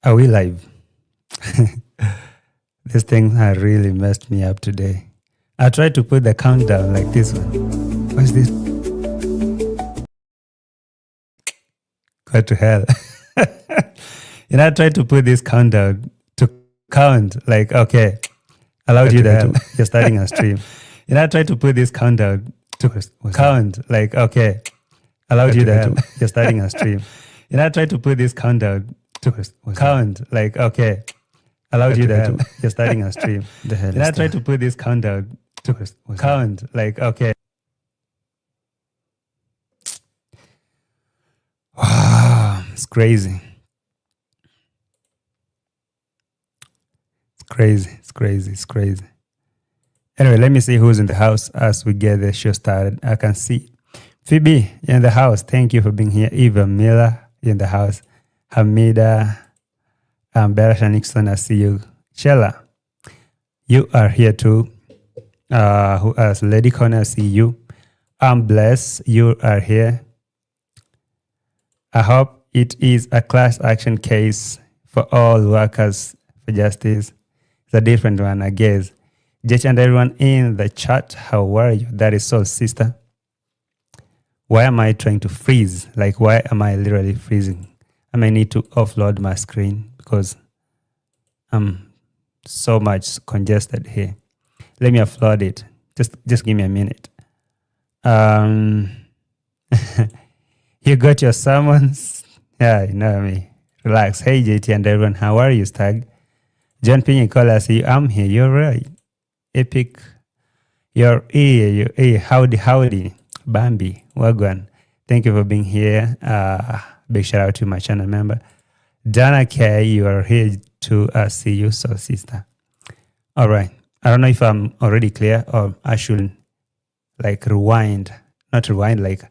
Are we live? This thing has really messed me up today. I tried to put the countdown like this one. What's this? Go to hell. I tried to put this countdown to count like, okay, allowed you the hell. You're starting a stream. I tried to put this countdown to count like, okay, allowed you the hell. You're starting a stream. I tried to put this countdown to count like, okay, allowed you the hell. You're starting a stream. The hell I tried to put this countdown to count like, okay. Wow, it's crazy. It's crazy. Anyway, let me see who's in the house as we get the show started. I can see Phoebe, you're in the house. Thank you for being here. Eva Miller, you're in the house. Hamida, Beresha Nixon, I see you. Shella, you are here too. Who else? Lady Connor, I see you. I'm blessed, you are here. I hope it is a class action case for all workers for justice. It's a different one, I guess. Judge and everyone in the chat, how are you? That is Soul Sister. Why am I trying to freeze? Like, why am I literally freezing? I may need to offload my screen because I'm so much congested here. Let me offload it. Just give me a minute. You got your summons? Yeah, you know me. Relax. Hey, JT and everyone. How are you, Stag? John Pinnicola, I see you. I'm here. You're right. Epic. You're here. Howdy. Bambi. Wagwan. Thank you for being here. Big shout out to my channel member. Dana K, you are here to see you, so sister. All right. I don't know if I'm already clear or I should like rewind. Not rewind, like,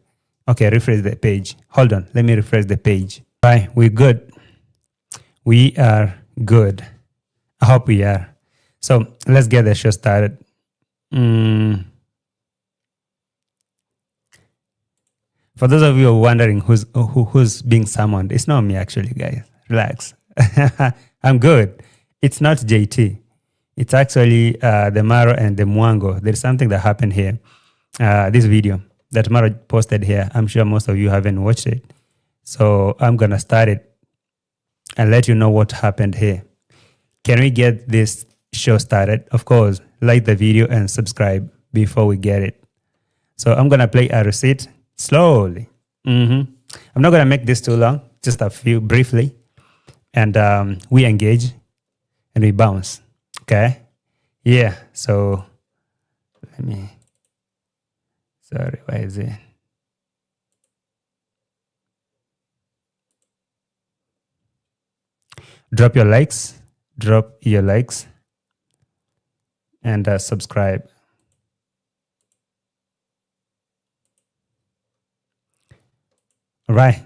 okay, refresh the page. Hold on. Let me refresh the page. All right. We're good. We are good. I hope we are. So let's get the show started. For those of you who are wondering who's being summoned, it's not me actually, guys. Relax. I'm good. It's not JT. It's actually the Marwa and the Mwango. There's something that happened here. This video that Marwa posted here. I'm sure most of you haven't watched it. So I'm going to start it and let you know what happened here. Can we get this show started? Of course, like the video and subscribe before we get it. So I'm going to play a receipt slowly. I'm not going to make this too long, just a few briefly. And we engage and we bounce. Okay? Yeah, so let me, sorry, why is it? Drop your likes and subscribe. All right.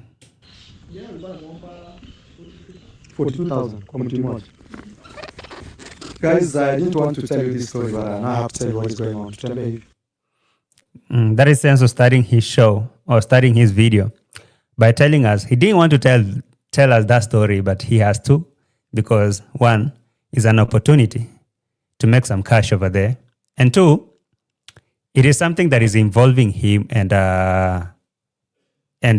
42,000 community mod. Guys, I didn't want to tell you this story, but now I have to tell you what is going on. Tell me. That is sense of starting his show or starting his video by telling us he didn't want to tell us that story, but he has to, because one is an opportunity to make some cash over there, and two, it is something that is involving him and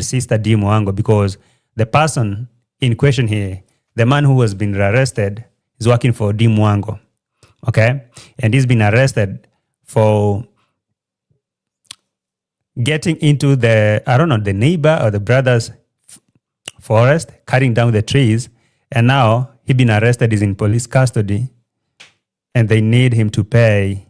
Sister Dee Mwango, because the person in question here, the man who has been arrested, is working for Dee Mwango, okay? And he's been arrested for getting into the neighbor or the brother's forest, cutting down the trees, and now he's been arrested, he's in police custody, and they need him to pay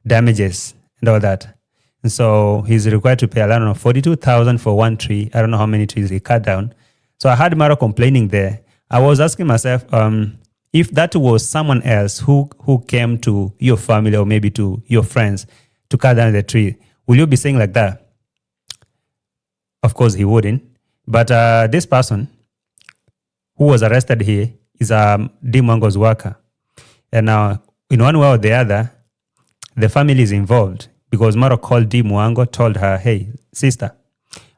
damages and all that. And so he's required to pay, I don't know, 42,000 for one tree. I don't know how many trees he cut down. So I heard Marwa complaining there. I was asking myself, if that was someone else who came to your family or maybe to your friends to cut down the tree, will you be saying like that? Of course he wouldn't. But this person who was arrested here is Dee Mwango's worker. And now, in one way or the other, the family is involved, because Marwa called Dee Mwango, told her, hey, sister,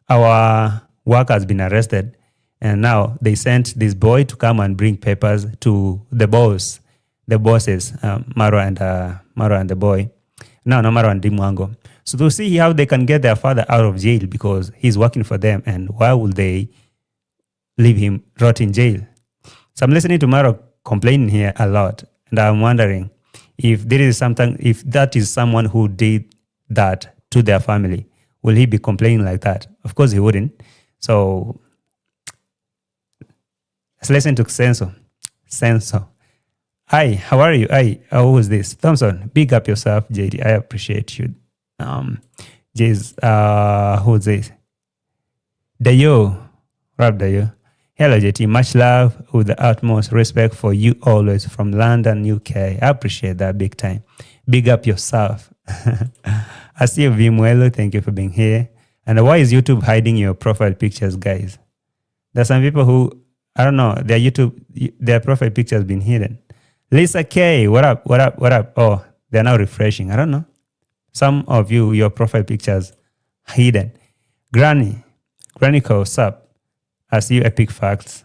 our worker has been arrested And now they sent this boy to come and bring papers to the bosses, Marwa and the boy. No, Marwa and Dee Mwango. So to see how they can get their father out of jail because he's working for them, and why would they leave him rot in jail? So I'm listening to Marwa complaining here a lot, and I'm wondering if that is someone who did that to their family, will he be complaining like that? Of course he wouldn't. So let's listen to Senso. Hi, how are you? Hi, who is this? Thompson, big up yourself, JD. I appreciate you. Who's this? Dayo. Rap Dayo. Hello, JT. Much love with the utmost respect for you always from London, UK. I appreciate that big time. Big up yourself. I see you, Vimuelo. Thank you for being here. And why is YouTube hiding your profile pictures, guys? There's some people who, I don't know, their profile picture has been hidden. Lisa K, what up? Oh, they're now refreshing. I don't know. Some of you, your profile pictures hidden. Granny Co, sup? I see you, Epic Facts.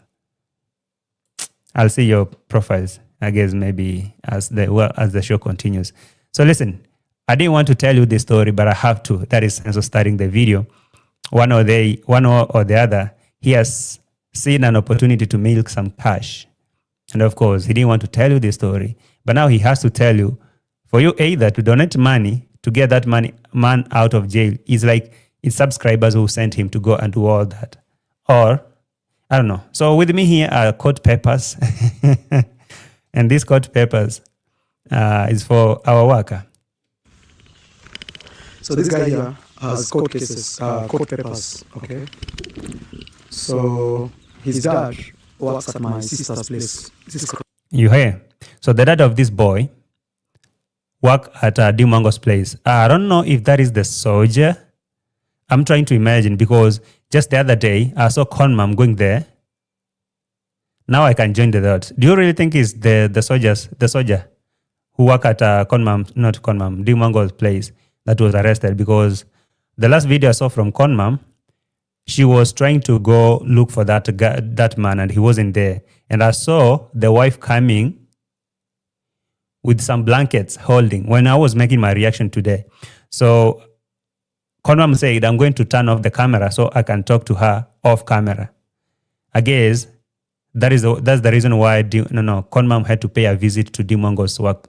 I'll see your profiles, I guess, maybe as the show continues. So listen, I didn't want to tell you this story, but I have to. That is also starting the video. One or the other, he has seen an opportunity to milk some cash. And of course, he didn't want to tell you this story, but now he has to tell you for you either to donate money to get that man out of jail. It's subscribers who sent him to go and do all that. Or, I don't know. So with me here are court papers. And these court papers is for our worker. So this guy here has court cases, court papers, okay? So his dad works at my sister's place. You hear? So the dad of this boy work at Dee Mwango's place. I don't know if that is the soldier. I'm trying to imagine because just the other day I saw Conmam going there. Now I can join the dots. Do you really think it's the soldier who work at Dee Mwango's place that was arrested? Because the last video I saw from Conmam, she was trying to go look for that man and he wasn't there. And I saw the wife coming with some blankets holding when I was making my reaction today. So Conmam said, I'm going to turn off the camera so I can talk to her off camera. I guess that's the reason why Conmam had to pay a visit to Dee Mwango's work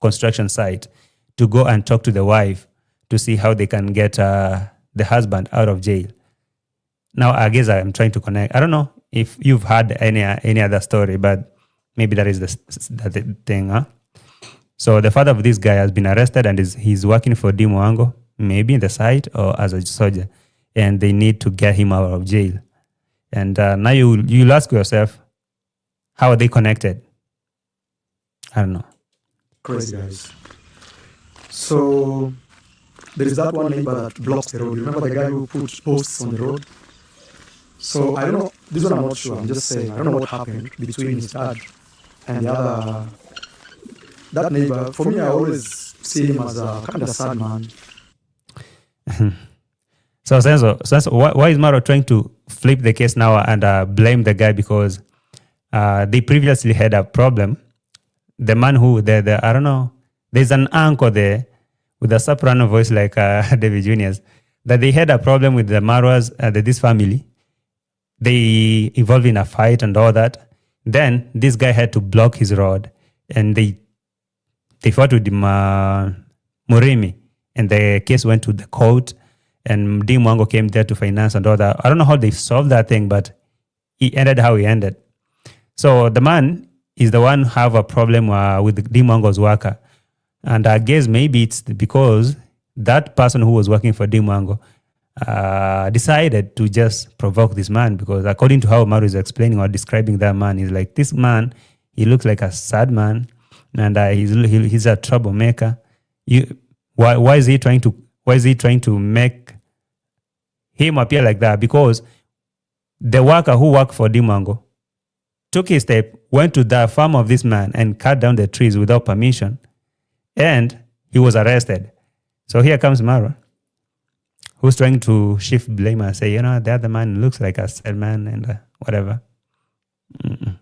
construction site to go and talk to the wife to see how they can get the husband out of jail. Now, I guess I'm trying to connect. I don't know if you've heard any other story, but maybe that is the thing, huh? So the father of this guy has been arrested and he's working for Dee Mwango, maybe in the site or as a soldier, and they need to get him out of jail. And now you'll ask yourself, how are they connected? I don't know. Crazy guys. So there is that one neighbor that blocks the road. Remember the guy who put posts on the road? So I don't know, this one I'm not sure, I'm just saying, I don't know what happened between his dad and the other, that neighbor. For me, I always see him as a kind of sad man. So why is Marwa trying to flip the case now and blame the guy because they previously had a problem? The man who, I don't know, there's an uncle there with a soprano voice like David Jr.'s, that they had a problem with the Marwas, this family. They involved in a fight and all that. Then this guy had to block his road, and they fought with Murimi, and the case went to the court, and Dee Mwango came there to finance and all that. I don't know how they solved that thing, but he ended how he ended. So the man is the one who have a problem with Dee Mwango's worker, and I guess maybe it's because that person who was working for Dee Mwango decided to just provoke this man, because according to how Marwa is explaining or describing that man, he's like, this man, he looks like a sad man, and he's a troublemaker. Why is he trying to make him appear like that? Because the worker who worked for Dee Mwango took his step, went to the farm of this man and cut down the trees without permission, and he was arrested. So here comes Marwa. who's trying to shift blame and say, the other man looks like a sad man and whatever. Mm-mm.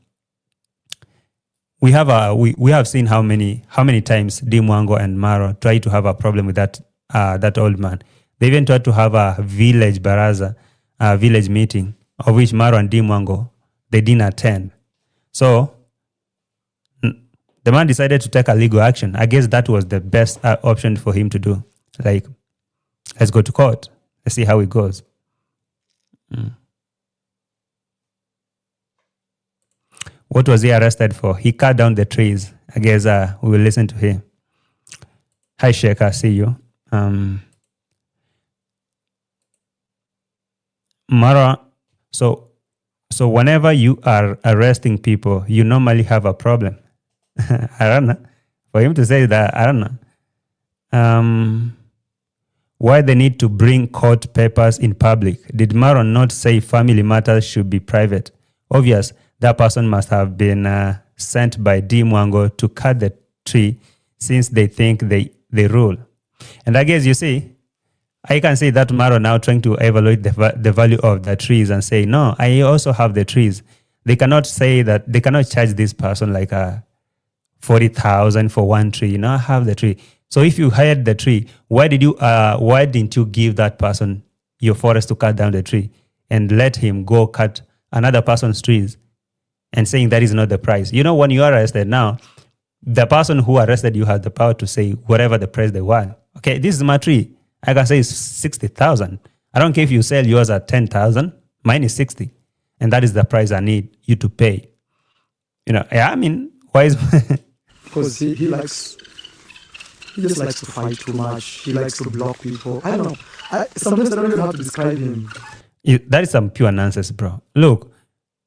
We have seen how many times Dee Mwango and Marwa try to have a problem with that old man. They even tried to have a village baraza, a village meeting, of which Marwa and Dee Mwango, they didn't attend. So the man decided to take a legal action. I guess that was the best option for him to do. Like, let's go to court. Let's see how it goes. What was he arrested for? He cut down the trees. I guess we will listen to him. Hi, Sheikh. I see you. Marwa, so whenever you are arresting people, you normally have a problem. I don't know. For him to say that, I don't know. Why they need to bring court papers in public? Did Marwa not say family matters should be private? Obvious, that person must have been sent by Dee Mwango to cut the tree since they think they rule. And I guess you see, I can say that Marwa now trying to evaluate the value of the trees and say, no, I also have the trees. They cannot say that, they cannot charge this person like 40,000 for one tree. I have the tree. So if you hired the tree, why didn't you give that person your forest to cut down the tree and let him go cut another person's trees and saying that is not the price? When you are arrested now, the person who arrested you has the power to say whatever the price they want. Okay, this is my tree. I can say it's 60,000. I don't care if you sell yours at 10,000. Mine is 60. And that is the price I need you to pay. Why is... Because he just likes to fight too much. He likes to block people. I don't know. Sometimes I don't even know how to describe him. That is some pure nonsense, bro. Look,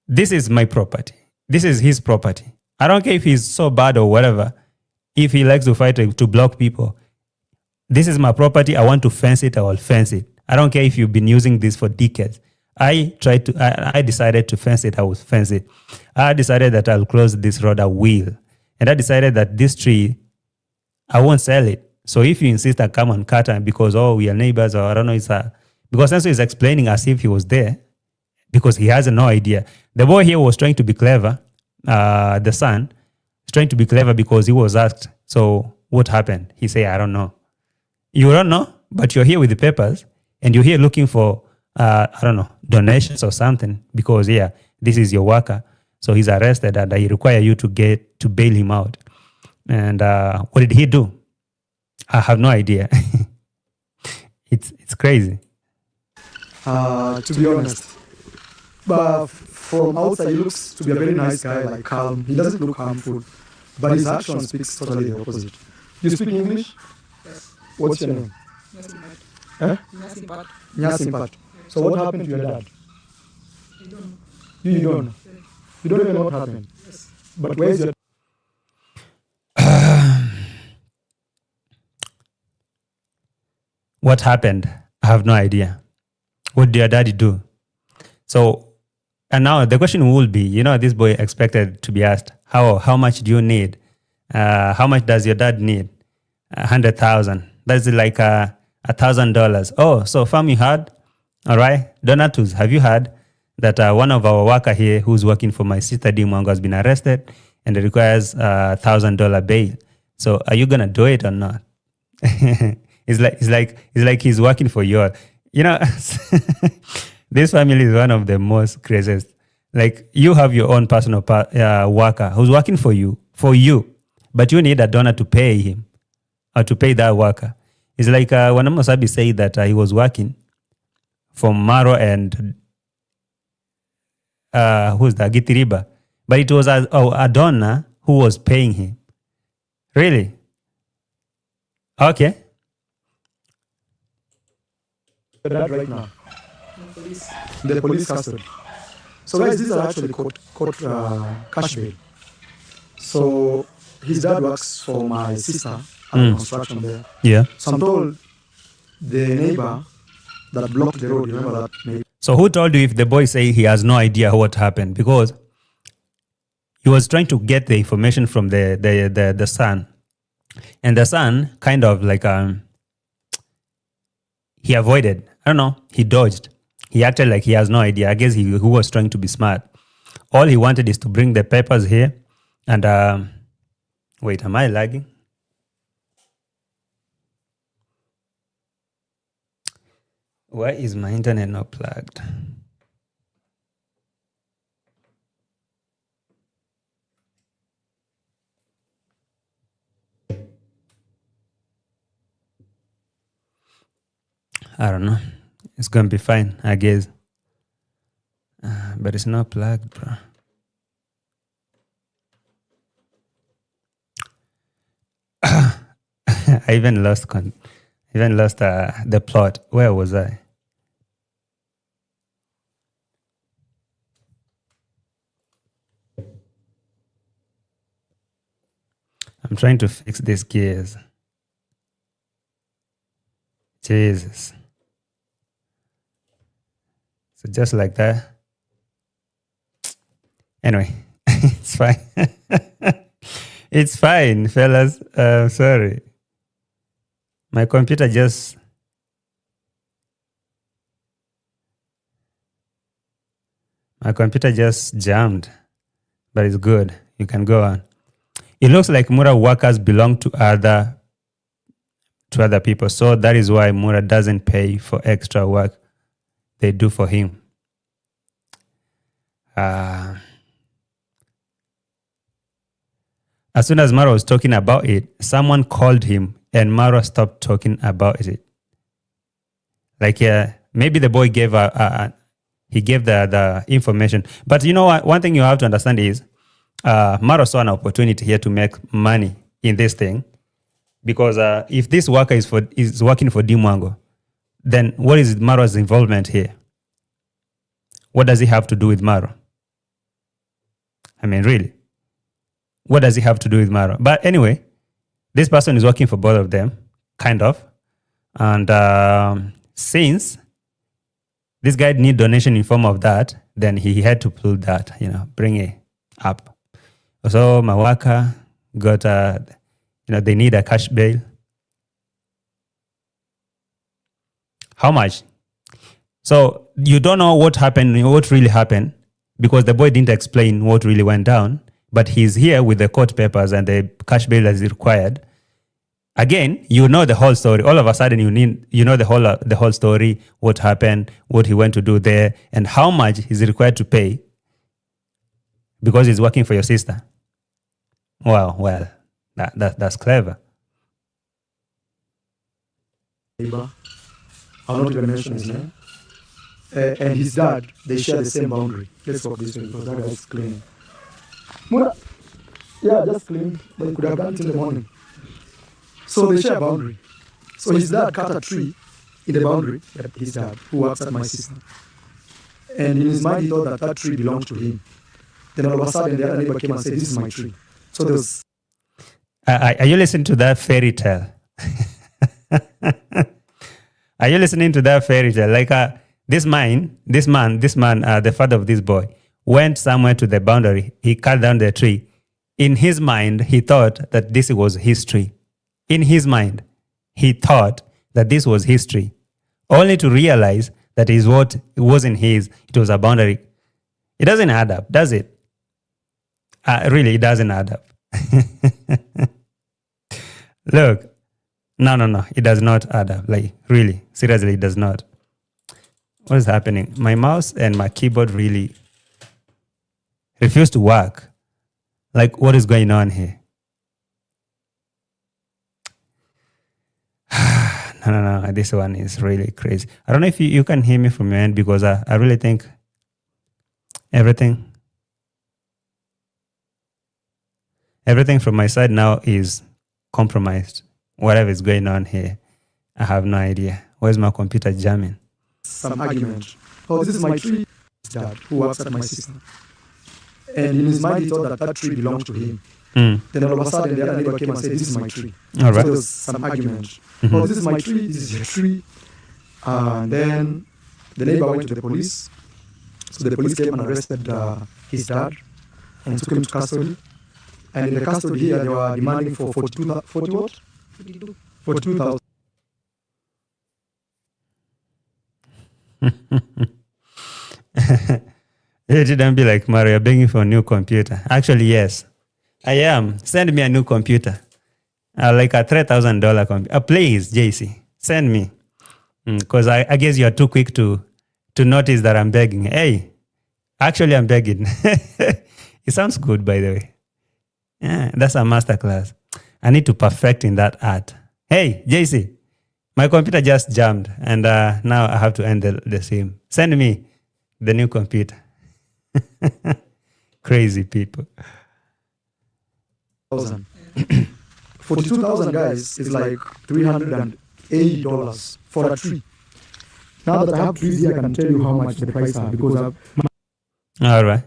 this is my property. This is his property. I don't care if he's so bad or whatever. If he likes to fight to block people, this is my property. I want to fence it. I will fence it. I don't care if you've been using this for decades. I decided to fence it. I will fence it. I decided that I'll close this road. I will. And I decided that this tree, I won't sell it. So if you insist I come and cut it because, we are neighbors, or I don't know, because Senso is explaining as if he was there because he has no idea. The boy here was trying to be clever. The son is trying to be clever because he was asked, so what happened? He said, I don't know. You don't know, but you're here with the papers and you're here looking for, I don't know, donations or something because, this is your worker. So he's arrested and I require you to bail him out. And what did he do? I have no idea. It's crazy. To be honest. But from outside, he looks to be a very nice guy, like calm. He doesn't look harmful. But his action speaks totally the opposite. You speak English? Yes. What's your name? Nyasimpat. Nyasimpat. So what happened to your dad? I don't know. You don't know? You don't even know what happened? Yes. But where's your... What happened? I have no idea. What did your daddy do? So, and now the question will be, this boy expected to be asked, how much do you need? How much does your dad need? 100,000. That's like $1,000. Oh, so fam, you heard? All right. Donatus, have you heard that one of our worker here who's working for my sister Dee Mwango has been arrested and it requires $1,000 bail. So are you going to do it or not? It's like he's working for you. This family is one of the most craziest. Like, you have your own personal worker who's working for you, but you need a donor to pay him or to pay that worker. It's like when Mosabi said that he was working for Marwa and who's that? Gitiriba. But it was a donor who was paying him. Really? Okay. Dad right now? The police custody. So guys, these are actually court cash bail. So his dad works for my sister at the construction there. Yeah. So I'm told the neighbor that blocked the road, remember that neighbor? So who told you if the boy say he has no idea what happened? Because he was trying to get the information from the son. And the son kind of like he avoided I don't know, he dodged. He acted like he has no idea. I guess he was trying to be smart. All he wanted is to bring the papers here. And wait, am I lagging? Why is my internet not plugged? I don't know. It's going to be fine, I guess. But it's not plugged, bro. I even lost the plot. Where was I? I'm trying to fix these gears. Jesus. So just like that. Anyway, it's fine. It's fine, fellas. Sorry. My computer just... jammed. But it's good. You can go on. It looks like Mura workers belong to other people. So that is why Mura doesn't pay for extra work they do for him. As soon as Marwa was talking about it, someone called him and Marwa stopped talking about it. Like, maybe the boy gave the information. But you know what? One thing you have to understand is Marwa saw an opportunity here to make money in this thing. Because if this worker is working for Dee Mwango, then what is Marwa's involvement here? What does he have to do with Marwa? I mean, really? What does he have to do with Marwa? But anyway, this person is working for both of them, kind of. And since this guy need donation in form of that, then he had to pull that, bring it up. So my worker got, they need a cash bail. How much? So you don't know what really happened, because the boy didn't explain what really went down. But he's here with the court papers and the cash bail that is required. Again, you know the whole story. All of a sudden, you know the whole story, what happened, what he went to do there, and how much he's required to pay because he's working for your sister. Well, that's clever. Neighbor, I'll not even mention his name. And his dad, they share the same boundary. Let's talk this way because that guy's cleaning. Mura, yeah, just clean. They could have done it in the morning. So they share a boundary. So his dad cut a tree in the boundary, his dad, who works at my sister. And in his mind, he thought that tree belonged to him. Then all of a sudden, the other neighbor came and said, "This is my tree." So there was... Are you listening to that fairy tale? Are you listening to that fairy tale? Like this man, the father of this boy, went somewhere to the boundary. He cut down the tree. In his mind, he thought that this was his tree. In his mind, he thought that this was his tree, only to realize that it wasn't his. It was a boundary. It doesn't add up, does it? Really, it doesn't add up. Look, no, it does not add up. Like, really, seriously, it does not. What is happening? My mouse and my keyboard really refuse to work. Like, what is going on here? No, this one is really crazy. I don't know if you can hear me from your end, because I really think everything from my side now is compromised. Whatever is going on here, I have no idea. Where's my computer jamming? Some argument. Oh, this is my tree. His dad, who works at my sister. And in his mind, he thought that tree belonged to him. Then all of a sudden, the other neighbor came and said, "This is my tree." All right. So there was some argument. Oh, this is my tree. This is your tree. And then the neighbor went to the police. So the police came and arrested his dad and took him to custody. And in the custody here, they were demanding for 42,000. You didn't be like, Mario, you're begging for a new computer. Actually, yes, I am. Send me a new computer. Like a $3,000 computer. Please, JC, send me. Because I guess you're too quick to notice that I'm begging. Hey, actually, I'm begging. It sounds good, by the way. Yeah, that's a masterclass. I need to perfect in that art. Hey, JC, my computer just jammed, and now I have to end the sim. Send me the new computer. Crazy people. 42,000 guys is like $380 for a tree. Now that I have trees here, I can tell you how much the price are because all right.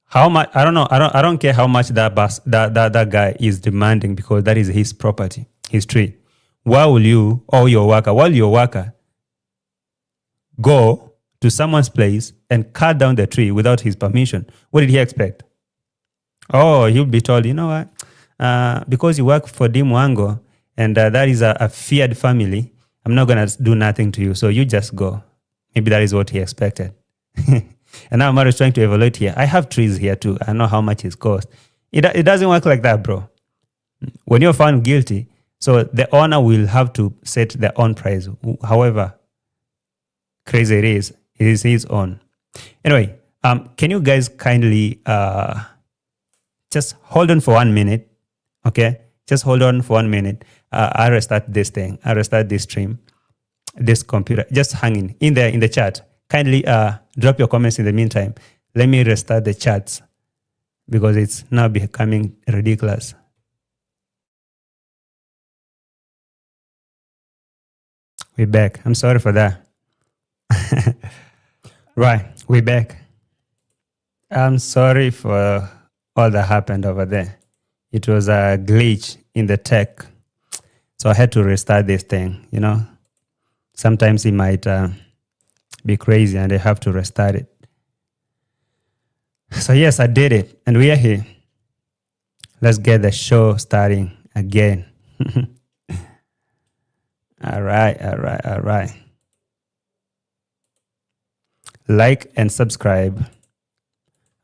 How much? I don't know. I don't care how much that guy is demanding because that is his property, his tree. Why will you or your worker go to someone's place and cut down the tree without his permission? What did he expect? Oh, he'll be told, you know what? Because you work for Dee Mwango and that is a feared family, I'm not going to do nothing to you. So you just go. Maybe that is what he expected. And now Mario is trying to evaluate here. I have trees here too. I know how much it costs. It doesn't work like that, bro. When you're found guilty, so the owner will have to set their own price. However crazy it is his own. Anyway, can you guys kindly just hold on for 1 minute, okay? Just hold on for 1 minute. I'll restart this thing. I'll restart this stream, this computer. Just hang in there in the chat. Kindly drop your comments in the meantime. Let me restart the chats because it's now becoming ridiculous. We're back. I'm sorry for that. Right, we're back. I'm sorry for all that happened over there. It was a glitch in the tech. So I had to restart this thing, you know. Sometimes it might be crazy and I have to restart it. So yes, I did it and we are here. Let's get the show starting again. All right. Like and subscribe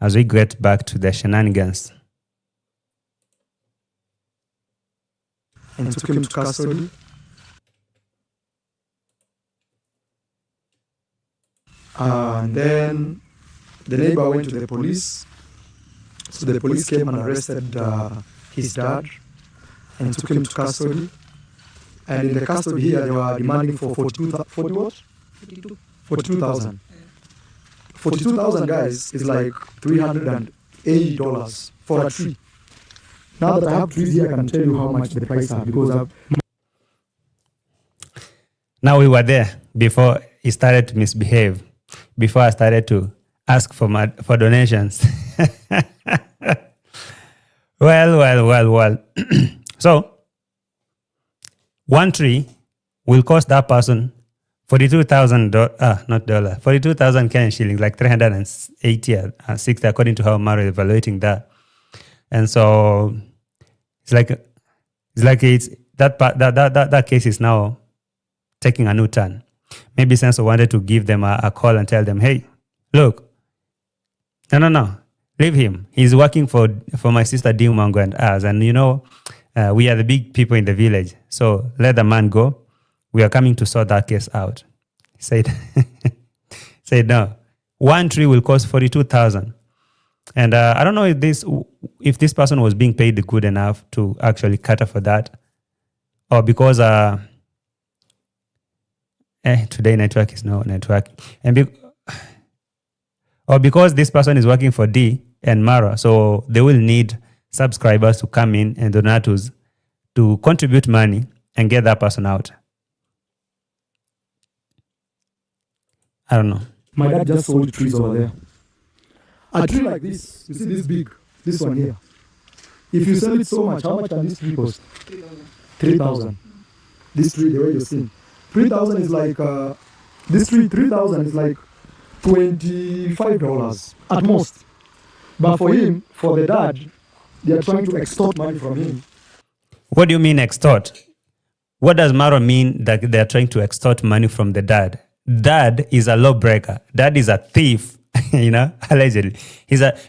as we get back to the shenanigans. And took him to custody. And then the neighbor went to the police. So the police came and arrested his dad and took him to custody. And in the custody here, they were demanding for 42,000. 42,000 guys is like $380 for a tree. Now that I have trees here, I can tell you how much the price are because now we were there before he started to misbehave. Before I started to ask for donations. Well. So, one tree will cost that person 42,000 42,000 Kenyan shillings, like 380 or 60, according to how Mario is evaluating that. And so it's like that case is now taking a new turn. Maybe Senso wanted to give them a call and tell them, hey, look, no, leave him. He's working for my sister Dee Mwango and us. And you know, we are the big people in the village. So let the man go. We are coming to sort that case out. He said, no. One tree will cost 42,000. And I don't know if this person was being paid good enough to actually cater for that. Or because today network is no network. Or because this person is working for Dee and Marwa, so they will need subscribers to come in and donatos to contribute money and get that person out. I don't know. My dad just sold trees over there. A tree like this, you see this big, this one here. If you sell it so much, how much can this tree cost? 3,000. This tree, the way you're seeing. 3,000 is like, this tree, 3,000 is like $25 at most. But for him, for the dad, they are trying to extort money from him. What do you mean extort? What does Marwa mean that they're trying to extort money from the dad? Dad is a lawbreaker. Dad is a thief, allegedly.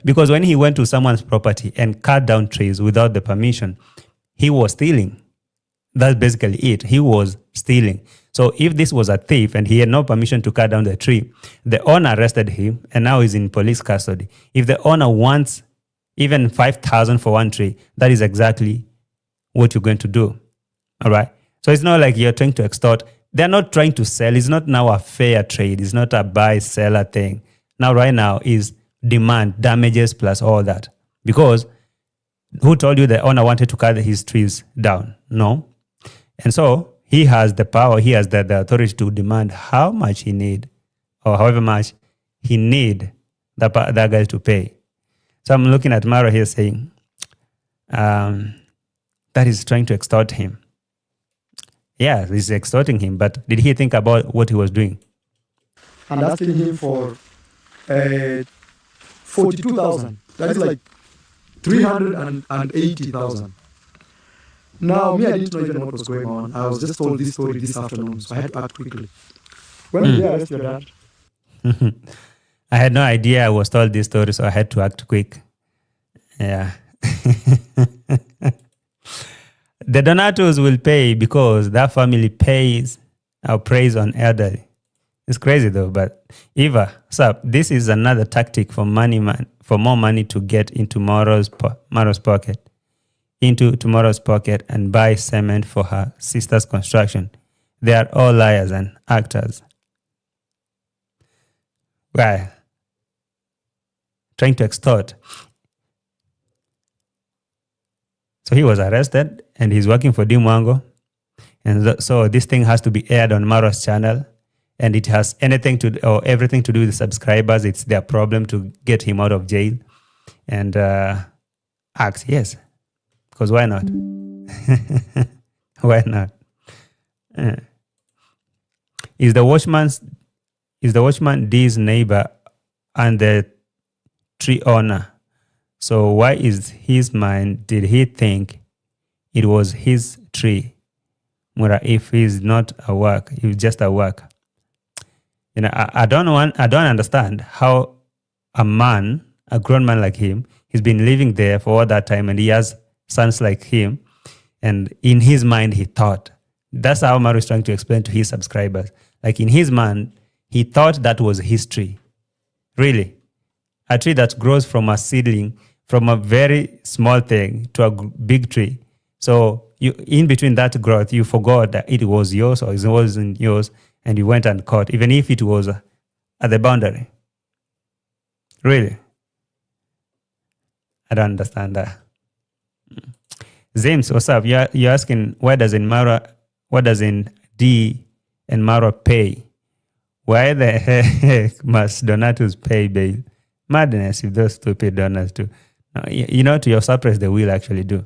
Because when he went to someone's property and cut down trees without the permission, he was stealing. That's basically it. He was stealing. So if this was a thief and he had no permission to cut down the tree, the owner arrested him and now he's in police custody. If the owner wants even 5,000 for one tree, that is exactly what you're going to do. All right. So it's not like you're trying to extort. They're not trying to sell. It's not now a fair trade. It's not a buy-seller thing. Now, right now is demand, damages plus all that. Because who told you the owner wanted to cut his trees down? No. And so he has the power, he has the authority to demand how much he need or however much he need that guy to pay. So I'm looking at Marwa here saying that is trying to extort him. Yeah, he's extorting him, but did he think about what he was doing? And asking him for 42,000. That is like 380,000. Now, me, I didn't know even what was going on. I was just told this story this afternoon, so I had to act quickly. When did they arrest your dad? I had no idea I was told this story, so I had to act quick. Yeah. The Donatos will pay because that family pays or preys on elderly. It's crazy though, but Eva, this is another tactic for more money to get into tomorrow's pocket. Into tomorrow's pocket and buy cement for her sister's construction. They are all liars and actors. Well, trying to extort. So he was arrested and he's working for Dee Mwango. And so this thing has to be aired on Marwa's channel. And it has everything to do with the subscribers. It's their problem to get him out of jail. And act, yes. Because why not? Why not? Is the watchman Dee's neighbor and the tree owner? So why is his mind did he think it was his tree? If he's not a work, he's just a work. I don't understand how a grown man like him, he's been living there for all that time and he has sons like him, and in his mind he thought, that's how Marwa is trying to explain to his subscribers, like in his mind he thought that was his tree. Really, a tree that grows from a seedling, from a very small thing to a big tree. So you, in between that growth, you forgot that it was yours or it wasn't yours, and you went and caught, even if it was at the boundary. Really, I don't understand that. James, what's up? You're asking why doesn't Dee and Marwa pay? Why the heck must Donatus pay bail? Madness if those stupid donors do. No, to your surprise, they will actually do.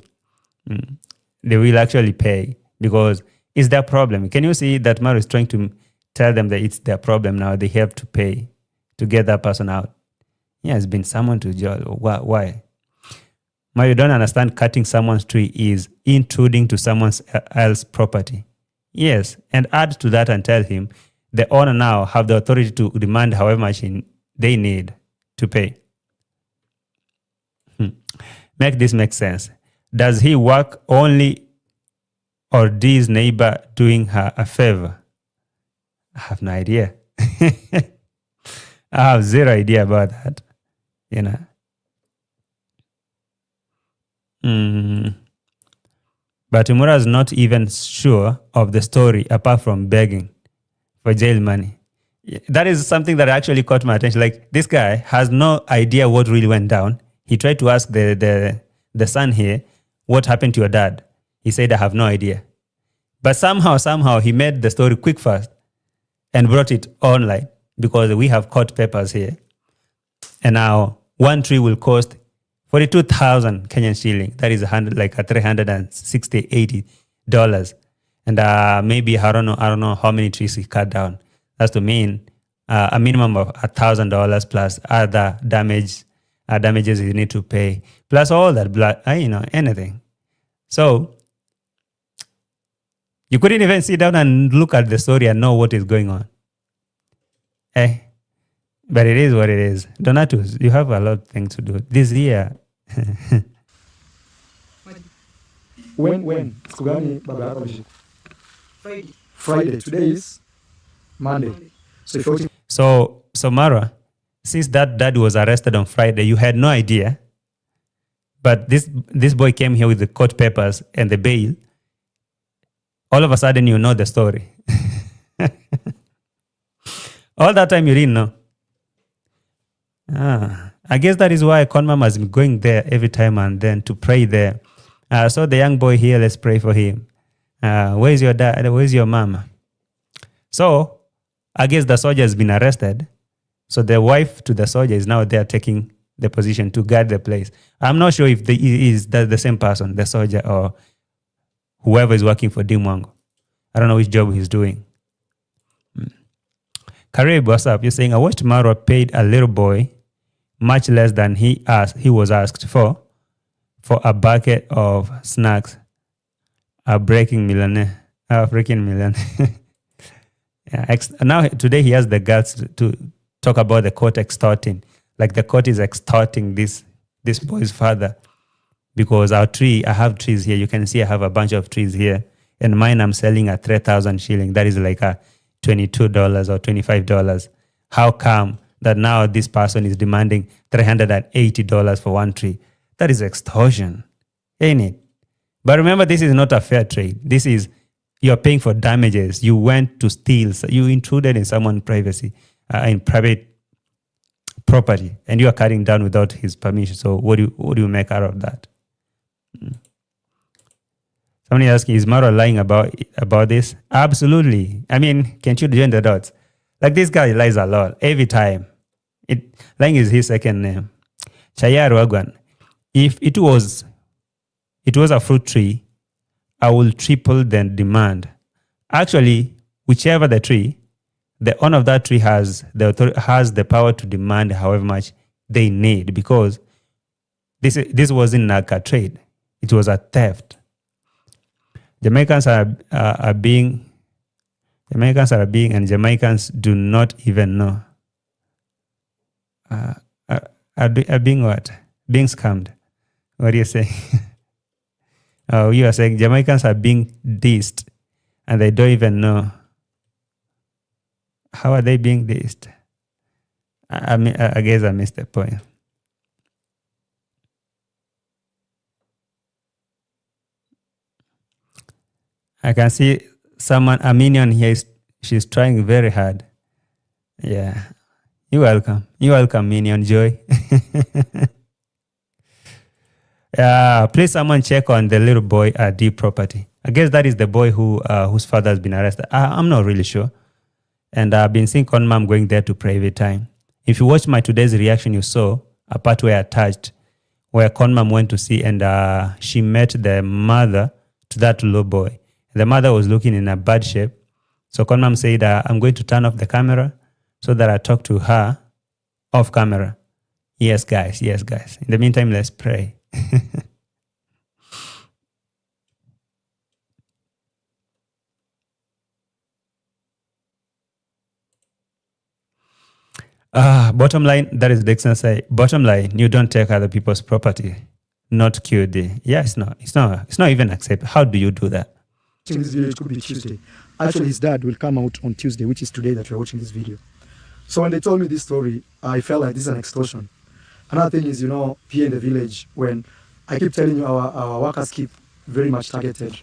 They will actually pay because it's their problem. Can you see that Marwa is trying to tell them that it's their problem now? They have to pay to get that person out. Yeah, it's been summoned to jail. Why? Now, you don't understand cutting someone's tree is intruding to someone else's property. Yes, and add to that and tell him the owner now have the authority to demand however much they need to pay. Make this make sense. Does he work only or Dee's neighbor doing her a favor? I have no idea. I have zero idea about that. But Umura is not even sure of the story apart from begging for jail money. That is something that actually caught my attention. Like, this guy has no idea what really went down. He tried to ask the son here, what happened to your dad? He said, I have no idea. But somehow he made the story quick fast and brought it online because we have court papers here. And now one tree will cost 42,000 Kenyan shilling. That is like a $360-80. And maybe I don't know how many trees he cut down. That's to mean a minimum of $1,000 plus other damages you need to pay, plus all that blood, anything. So You couldn't even sit down and look at the story and know what is going on. But it is what it is. Donatus, you have a lot of things to do. This year. When? Siku gani baba yako ameshikwa? Friday. Friday. Today is Monday. So if you're So Marwa, since that dad was arrested on Friday, you had no idea. But this boy came here with the court papers and the bail. All of a sudden, you know the story. All that time, you didn't know. I guess that is why Conmam has been going there every time and then to pray there. So the young boy here, let's pray for him. Where's your dad? Where's your mama? So I guess the soldier has been arrested. So the wife to the soldier is now there taking the position to guard the place. I'm not sure if is the same person, the soldier or whoever is working for Dee Mwango. I don't know which job he's doing. Karib, what's up? You're saying, I watched Marwa paid a little boy much less than he was asked for a bucket of snacks. A freaking millionaire. Yeah, now, today he has the guts to talk about the court extorting. Like the court is extorting this boy's father. Because our tree, I have trees here. You can see I have a bunch of trees here. And mine I'm selling at 3,000 shilling. That is like a $22 or $25. How come that now this person is demanding $380 for one tree? That is extortion, ain't it? But remember, this is not a fair trade. This is, you're paying for damages. You went to steal. So you intruded in someone's privacy, in private property, and you are cutting down without his permission. So what do you make out of that? Somebody asking, is Marwa lying about this? Absolutely. I mean, can't you join the dots? Like, this guy lies a lot every time. Lying is his second name. Chayar Wagwan. If it was a fruit tree, I will triple the demand. Actually, whichever the tree, the owner of that tree has the power to demand however much they need, because this wasn't like a trade. It was a theft. Jamaicans are being, and Jamaicans do not even know. Are being what? Being scammed. What do you say? Oh, you are saying Jamaicans are being dissed and they don't even know. How are they being dissed? I guess I missed the point. I can see a minion here, she's trying very hard. Yeah. You're welcome. You're welcome, Minion Joy. Please someone check on the little boy at D property. I guess that is the boy whose father has been arrested. I'm not really sure. And I've been seeing Conmam going there to pray every time. If you watch my today's reaction, you saw a part where I touched, where Conmam went to see, and she met the mother to that little boy. The mother was looking in a bad shape. So Conmam said, I'm going to turn off the camera so that I talk to her off camera. Yes, guys. Yes, guys. In the meantime, let's pray. Bottom line, that is Dixon say. Bottom line, you don't take other people's property, not QD. Yeah, it's not even accepted. How do you do that? This video, it could be Tuesday. Actually, his dad will come out on Tuesday, which is today that you're watching this video. So when they told me this story, I felt like this is an extortion. Another thing is, here in the village, when I keep telling you our workers keep very much targeted,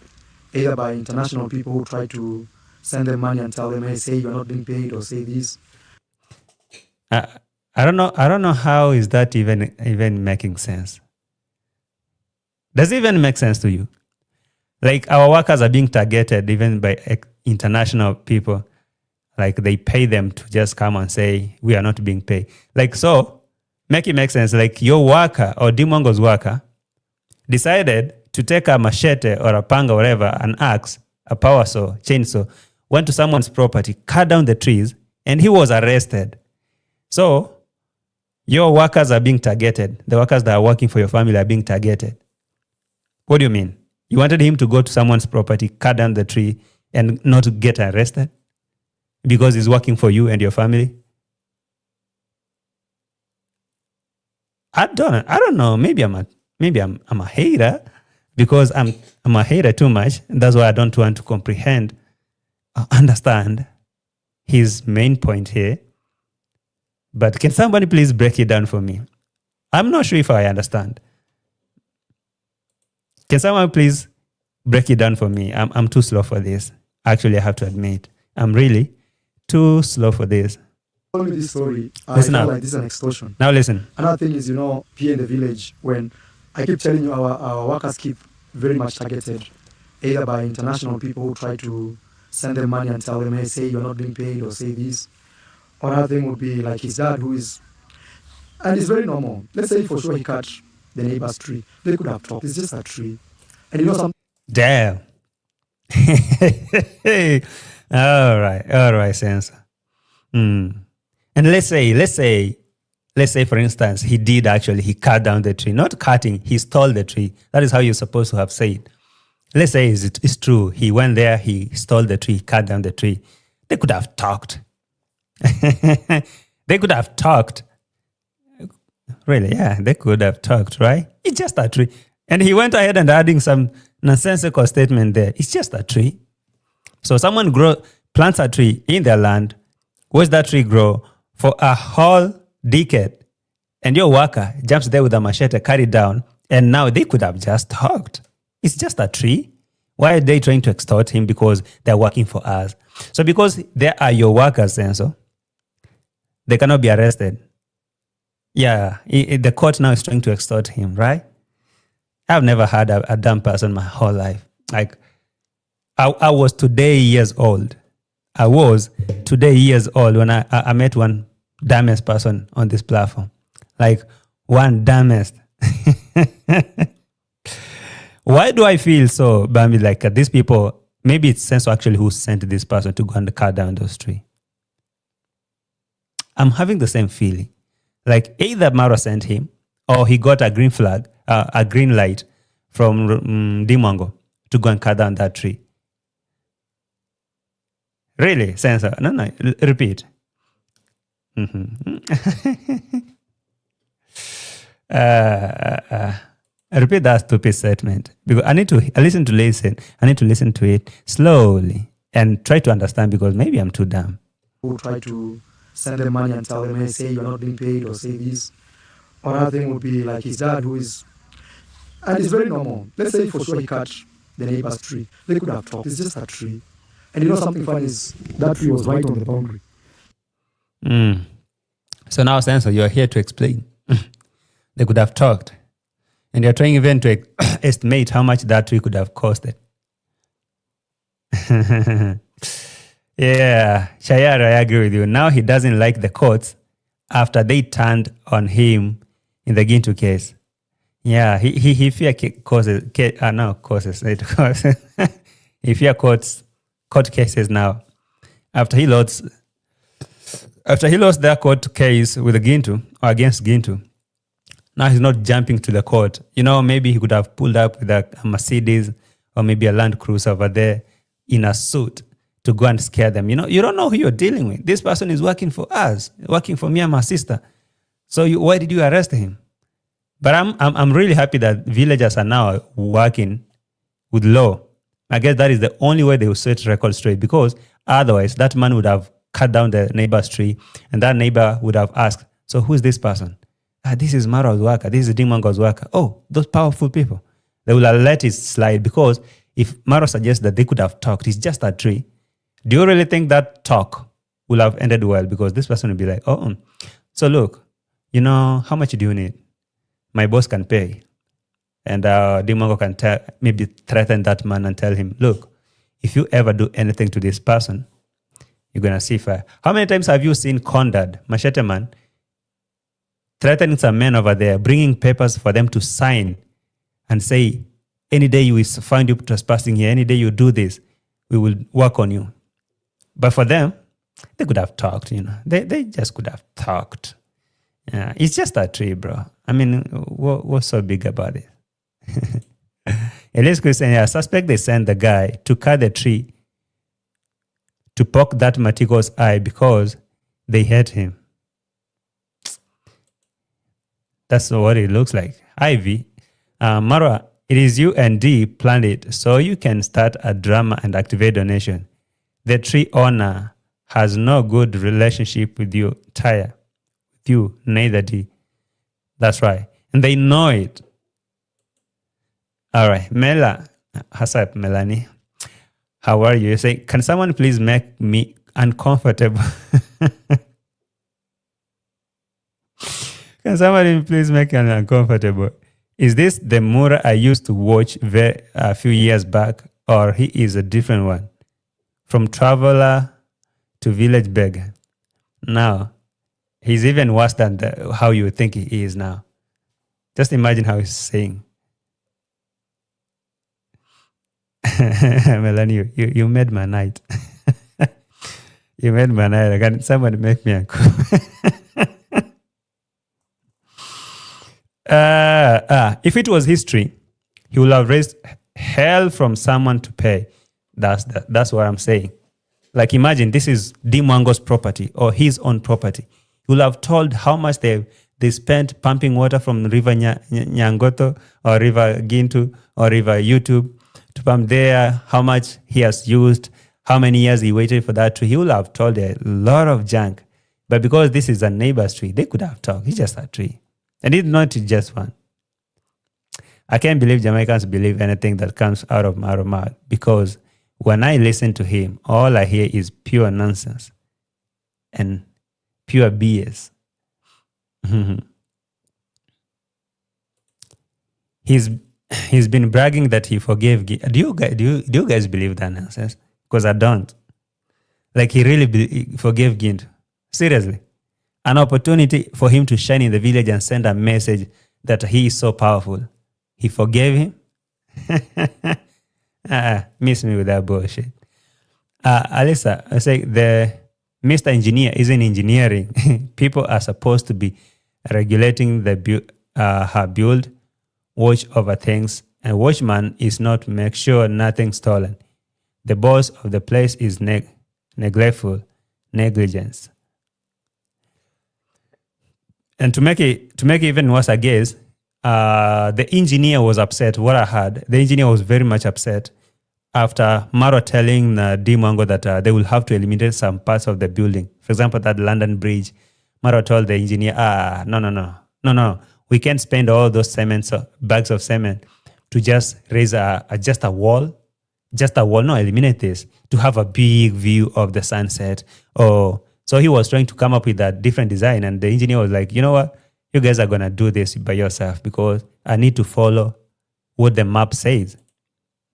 either by international people who try to send them money and tell them, hey, say you're not being paid, or say this. I don't know how is that even making sense. Does it even make sense to you? Like, our workers are being targeted even by international people. Like, they pay them to just come and say, we are not being paid. Like, so, make it make sense. Like, your worker or Dee Mwango's worker decided to take a machete or a panga or whatever, an axe, a power saw, chainsaw, went to someone's property, cut down the trees, and he was arrested. So, your workers are being targeted. The workers that are working for your family are being targeted. What do you mean? You wanted him to go to someone's property, cut down the tree, and not get arrested because he's working for you and your family? I don't know. Maybe I'm a hater because I'm a hater too much. That's why I don't want to comprehend, understand his main point here. But can somebody please break it down for me? I'm not sure if I understand. Can someone please break it down for me? I'm too slow for this. Actually, I have to admit, I'm really too slow for this. Told me this story. Listen I now. felt like this is an extortion. Now listen. Another thing is, here in the village, when I keep telling you our workers keep very much targeted, either by international people who try to send them money and tell them, hey, say you're not being paid or say this. Or another thing would be like his dad who is, and it's very normal. Let's say for sure he cut the neighbor's tree. They could have talked. It's just a tree. And something. Damn. All right, Sensor. And let's say, for instance, he cut down the tree. Not cutting, he stole the tree. That is how you're supposed to have said. Let's say it's true. He went there, he stole the tree, cut down the tree. They could have talked. They could have talked. Really, yeah, they could have talked, right? It's just a tree. And he went ahead and adding some nonsensical statement there. It's just a tree. So someone plants a tree in their land, watch that tree grow for a whole decade, and your worker jumps there with a machete, cut it down, and now they could have just talked. It's just a tree. Why are they trying to extort him? Because they're working for us. So because they are your workers, Senso, they cannot be arrested. Yeah, the court now is trying to extort him, right? I've never had a dumb person my whole life. Like, I was today years old. I was today years old when I met one dumbest person on this platform. Like, one dumbest. Why do I feel so, Bambi, like these people, maybe it's Senso actually who sent this person to go and cut down those trees. I'm having the same feeling. Like either Marwa sent him or he got a green flag, a green light from Dee Mwango to go and cut down that tree. Really, Senso? No, repeat. Repeat that stupid statement because I need to listen to it slowly and try to understand because maybe I'm too dumb. Who try to send them money and tell them, hey, say you're not being paid or say this. Or another thing would be like his dad who is, and it's very normal. Let's say for sure he cut the neighbor's tree. They could have talked. It's just a tree. And something funny is that tree was right on the boundary. So now, Senso, you're here to explain. They could have talked. And you're trying even to estimate how much that tree could have costed. Yeah, Shayara, I agree with you. Now he doesn't like the courts after they turned on him in the Gintu case. Yeah, he fear causes. He fear court cases now. After he lost their court case with the Gintu or against Gintu, now he's not jumping to the court. Maybe he could have pulled up with a Mercedes or maybe a Land Cruiser over there in a suit to go and scare them. You don't know who you're dealing with. This person is working for us, working for me and my sister. So why did you arrest him? But I'm really happy that villagers are now working with law. I guess that is the only way they will set records straight because otherwise that man would have cut down the neighbor's tree and that neighbor would have asked, so who is this person? This is Marwa's worker. This is Dee Mwango's worker. Oh, those powerful people. They will let it slide because if Marwa suggests that they could have talked, it's just a tree. Do you really think that talk will have ended well? Because this person will be like, so look, how much do you need? My boss can pay. And Dee Mwango can maybe threaten that man and tell him, look, if you ever do anything to this person, you're going to see fire. How many times have you seen Condad, Machete Man, threatening some men over there, bringing papers for them to sign and say, any day you find you trespassing here, any day you do this, we will work on you. But for them, they could have talked, They just could have talked. Yeah, it's just a tree, bro. I mean, what's so big about it? Elias Christian, I suspect they sent the guy to cut the tree to poke that Matiko's eye because they hate him. That's what it looks like. Ivy, Marwa, it is you and Dee planned it so you can start a drama and activate donation. The tree owner has no good relationship with you, Taya. With you, neither Dee. That's right. And they know it. All right. Mela, what's up, Melanie? How are you? You say, can someone please make me uncomfortable? Can somebody please make me uncomfortable? Is this the Mura I used to watch a few years back, or he is a different one? From traveler to village beggar. Now, he's even worse than how you think he is now. Just imagine how he's saying. Melanie, you made my night. You made my night. Can somebody make me uncomfortable? If it was history, he would have raised hell from someone to pay. That's what I'm saying. Like imagine this is Dee Mwango's property or his own property. He will have told how much they spent pumping water from River Nyangoto or River Gintu or River YouTube to pump there, how much he has used, how many years he waited for that tree. He will have told a lot of junk. But because this is a neighbor's tree, they could have talked. It's just a tree. And it's not just one. I can't believe Jamaicans believe anything that comes out of Marwa mouth because when I listen to him, all I hear is pure nonsense and pure BS. He's been bragging that he forgave. Do you guys believe that nonsense? Because I don't. Like he really forgave Gint. Seriously. An opportunity for him to shine in the village and send a message that he is so powerful. He forgave him. Miss me with that bullshit. Alyssa, I say the Mr. Engineer isn't engineering. People are supposed to be regulating her build, watch over things, and watchman is not to make sure nothing's stolen. The boss of the place is neglectful, negligence. And to make it even worse, I guess, the engineer was upset. What I heard, the engineer was very much upset after Marwa telling Dee Mwango that they will have to eliminate some parts of the building. For example, that London Bridge. Marwa told the engineer, no. We can't spend all those bags of cement to just raise just a wall. No, eliminate this to have a big view of the sunset. So he was trying to come up with a different design, and the engineer was like, you know what? You guys are going to do this by yourself because I need to follow what the map says.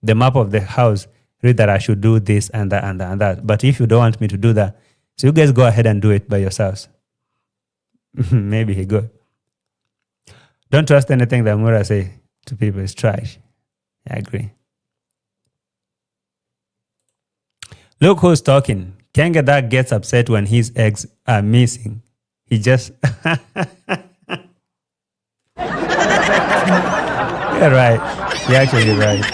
The map of the house read that I should do this and that and that and that. But if you don't want me to do that, so you guys go ahead and do it by yourselves. Maybe he good. Don't trust anything that Mura say to people. It's trash. I agree. Look who's talking. Kenge that gets upset when his eggs are missing. He just... You're right. You're actually right.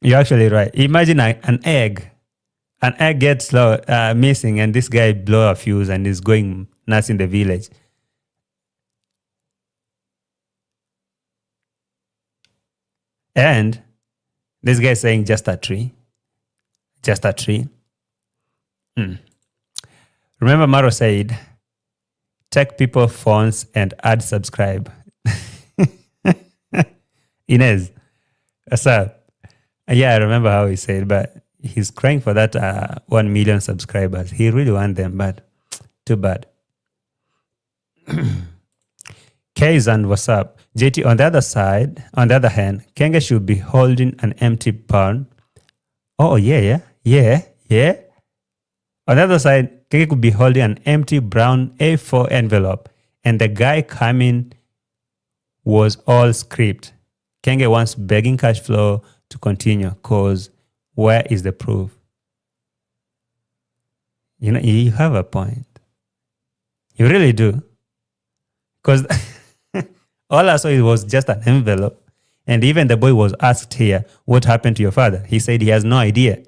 You're actually right. Imagine an egg. An egg gets missing and this guy blow a fuse and is going nuts in the village. And this guy is saying just a tree. Just a tree. Remember Marwa said, take people's phones and add subscribe. Inez, what's up? Yeah, I remember how he said, but he's crying for that 1 million subscribers. He really wants them, but too bad. Kazan, what's up? JT, on the other hand, Kenge should be holding an empty barn. Oh, yeah. On the other side, Kenge could be holding an empty brown A4 envelope, and the guy coming was all script. Kenge wants begging cash flow to continue, cause where is the proof? You know, you have a point. You really do. Because all I saw it was just an envelope, And even the boy was asked here, what happened to your father? He said he has no idea.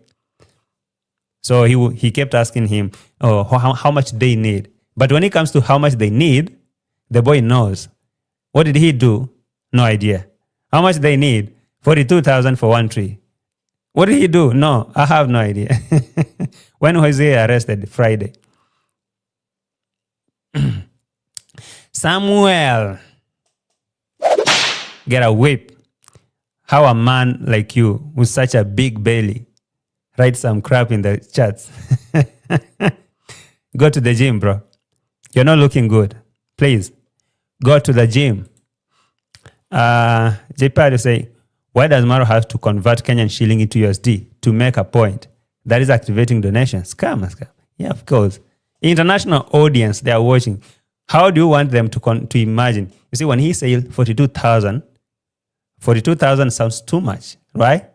So he kept asking him, oh, how much they need. But when it comes to how much they need, the boy knows. What did he do? No idea. How much they need? 42,000 for one tree. What did he do? No, I have no idea. When was he arrested? Friday. Samuel, get a whip. How a man like you with such a big belly write some crap in the chats. Go to the gym, bro. You're not looking good. Please, go to the gym. JPad say, why does Marwa have to convert Kenyan shilling into USD to make a point? That is activating donations. Scam. Yeah, of course. International audience, they are watching. How do you want them to imagine? You see, when he said 42,000 sounds too much, right?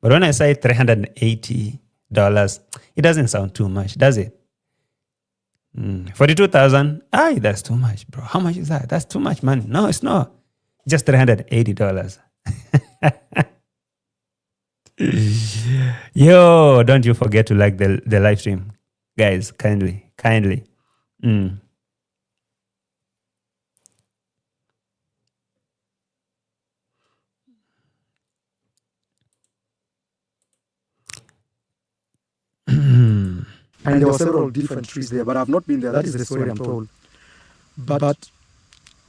But when I say $380, it doesn't sound too much, does it? 42,000, that's too much, bro. How much is that? That's too much money. No, it's not. Just $380. Yo, don't you forget to like the live stream. Guys, kindly. And there were several different trees there, but I've not been there. That is the story I'm told.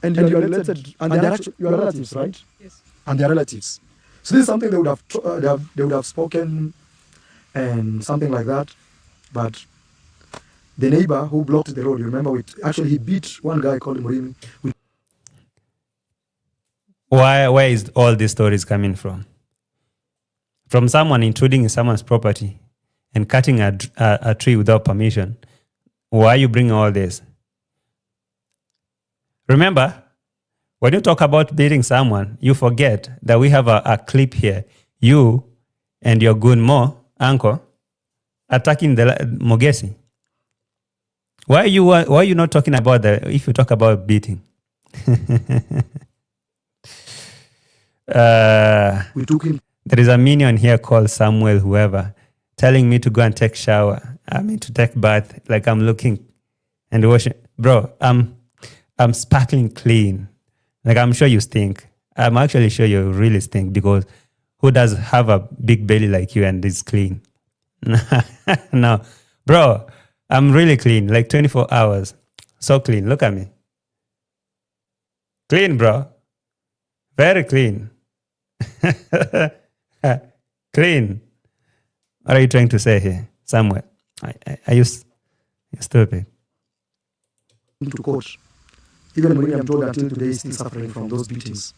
And you're related, and they're actually your relatives, right? Yes. And they're relatives. So this is something they would have spoken and something like that. But the neighbor who blocked the road, you remember, he beat one guy called Murimi. Where is all these stories coming from? From someone intruding in someone's property and cutting a tree without permission. Why are you bringing all this? Remember, when you talk about beating someone, you forget that we have a clip here. You and your Gunmo uncle attacking the Mogesi. Why are you not talking about that if you talk about beating? We took him. There is a minion here called Samuel whoever telling me to go and take shower. I mean to take bath, like I'm looking and washing. Bro, I'm sparkling clean. Like I'm sure you stink. I'm actually sure you really stink because who does have a big belly like you and is clean? No, bro, I'm really clean, like 24 hours. So clean. Look at me. Clean, bro. Very clean. Clean. What are you trying to say here? Somewhere. Are you stupid? To court. Even when I'm told until today, he's still suffering from those beatings.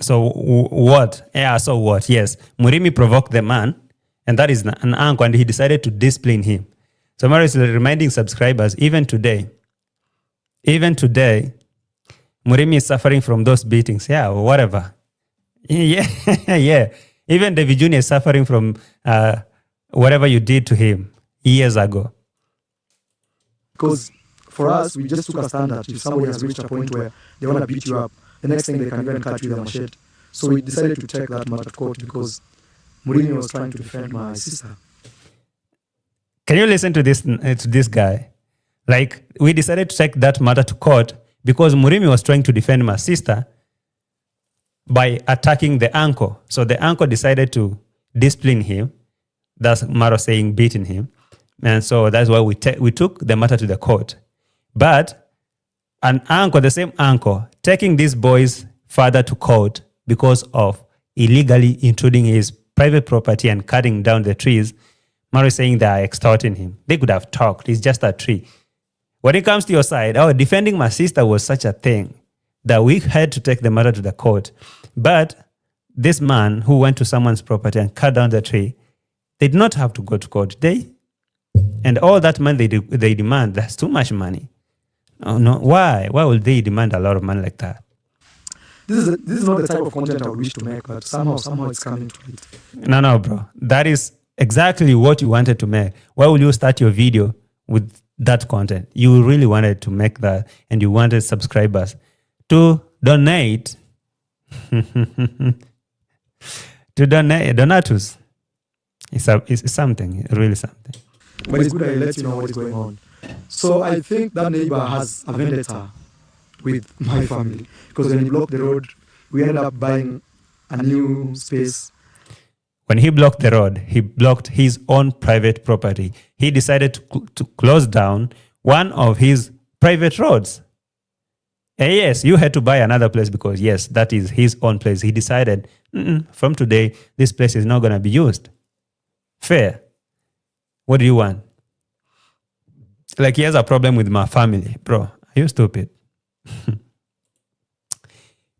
So what? Yeah, so what? Yes. Murimi provoked the man, and that is an uncle, and he decided to discipline him. So Marwa is reminding subscribers, even today, Murimi is suffering from those beatings. Yeah, whatever. Yeah, yeah. Even David Jr. is suffering from whatever you did to him years ago. Because for us, we just took a standard. If somebody has reached a point where they want to beat you up, the next thing they can even cut you with a machete. So we decided to take that matter to court because Mourinho was trying to defend my sister. Can you listen to this guy? Like, we decided to take that matter to court because Murimi was trying to defend my sister by attacking the uncle. So the uncle decided to discipline him. That's Marwa saying beating him. And so that's why we took the matter to the court. But an uncle, the same uncle, taking this boy's father to court because of illegally intruding his private property and cutting down the trees, Marwa is saying they are extorting him. They could have talked. It's just a tree. When it comes to your side, defending my sister was such a thing that we had to take the matter to the court. But this man who went to someone's property and cut down the tree, they did not have to go to court. And all that money they demand, that's too much money. No. Why? Why would they demand a lot of money like that? This is not the type of content I would wish to make, but somehow it's coming to it. No, bro. That is exactly what you wanted to make. Why would you start your video with that content? You really wanted to make that, and you wanted subscribers to donate To donate donatus. It's something, really something. But it's good I let you know what is going on. So I think that neighbor has a vendetta with my family because when he blocked the road, we ended up buying a new space. When he blocked the road, he blocked his own private property. He decided to close down one of his private roads. And yes, you had to buy another place because, yes, that is his own place. He decided, from today, this place is not going to be used. Fair. What do you want? Like, he has a problem with my family. Bro, are you stupid?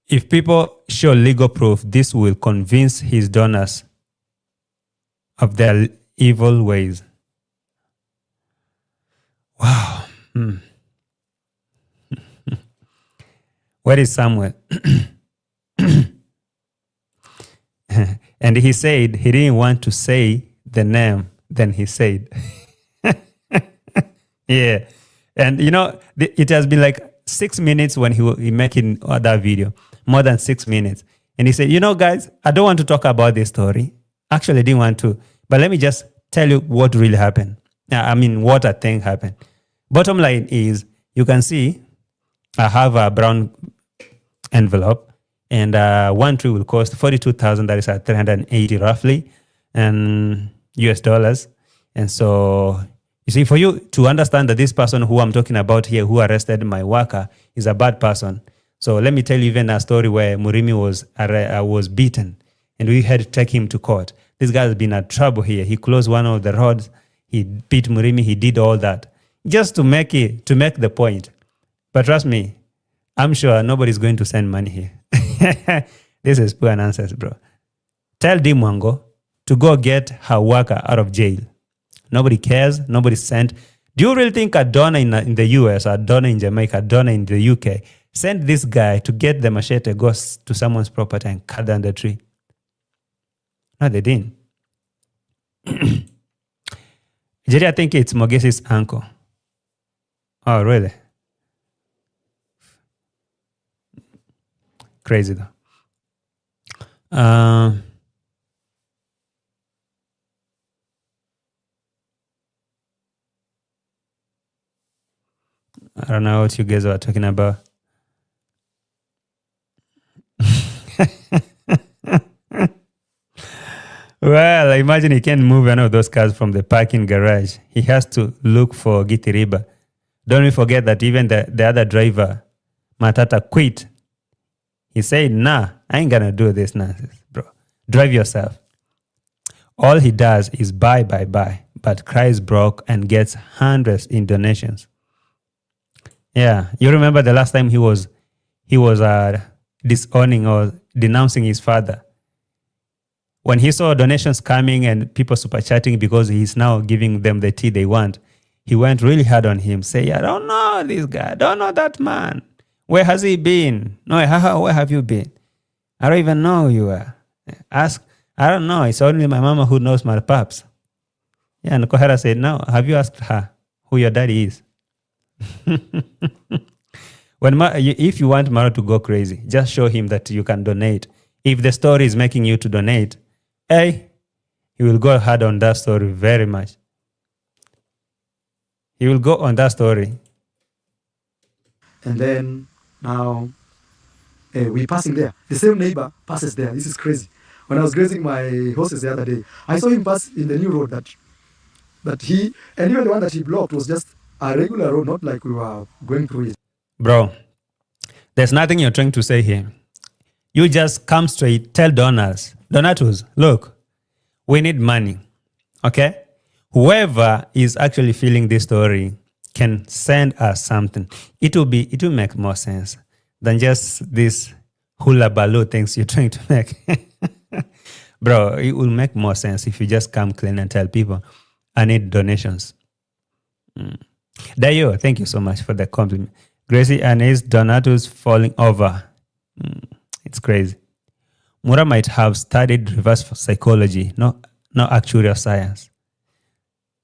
If people show legal proof, this will convince his donors of their evil ways. Wow. Where is Samuel? And he said he didn't want to say the name. Then he said, yeah. And you know, it has been like 6 minutes when he making that video, more than 6 minutes. And he said, you know, guys, I don't want to talk about this story. Actually, I didn't want to. But let me just tell you what really happened. I mean, what I think happened. Bottom line is, you can see I have a brown envelope, and one tree will cost 42,000. That is at 380 roughly, and US dollars. And so, you see, for you to understand that this person who I'm talking about here, who arrested my worker, is a bad person. So let me tell you even a story where Murimi was beaten, and we had to take him to court. This guy has been in trouble here. He closed one of the roads. He beat Murimi. He did all that just to make the point. But trust me, I'm sure nobody's going to send money here. This is pure nonsense, bro. Tell Dee Mwango to go get her worker out of jail. Nobody cares. Nobody sent. Do you really think a donor in the US, a donor in Jamaica, a donor in the UK sent this guy to get the machete, go to someone's property and cut down the tree? No, they didn't. Jerry, I think it's Mogesi's uncle. Oh, really? Crazy though. I don't know what you guys are talking about. Well, imagine he can't move any of those cars from the parking garage. He has to look for Gitiriba. Don't we forget that even the other driver, Matata, quit. He said, nah, I ain't gonna do this nonsense, bro. Drive yourself. All he does is buy, but cries broke and gets hundreds in donations. Yeah, you remember the last time he was disowning or denouncing his father. When he saw donations coming and people super chatting because he's now giving them the tea they want, he went really hard on him, say, I don't know this guy, I don't know that man. Where has he been? No, where have you been? I don't even know who you are. Ask, I don't know. It's only my mama who knows my paps. Yeah, and Kohara said, no, have you asked her who your daddy is? If you want Maro to go crazy, just show him that you can donate. If the story is making you to donate, he will go hard on that story very much. He will go on that story. And then now we passing there. The same neighbor passes there. This is crazy. When I was grazing my horses the other day, I saw him pass in the new road that he, and even the one that he blocked was just a regular road, not like we were going through it. Bro, there's nothing you're trying to say here. You just come straight, tell donators, look, we need money, okay? Whoever is actually feeling this story can send us something. It will make more sense than just this hula baloo things you're trying to make. Bro, it will make more sense if you just come clean and tell people, I need donations. Dayo, thank you so much for the compliment. Gracie and his donatus falling over. It's crazy. Mura might have studied reverse psychology, not actuarial science.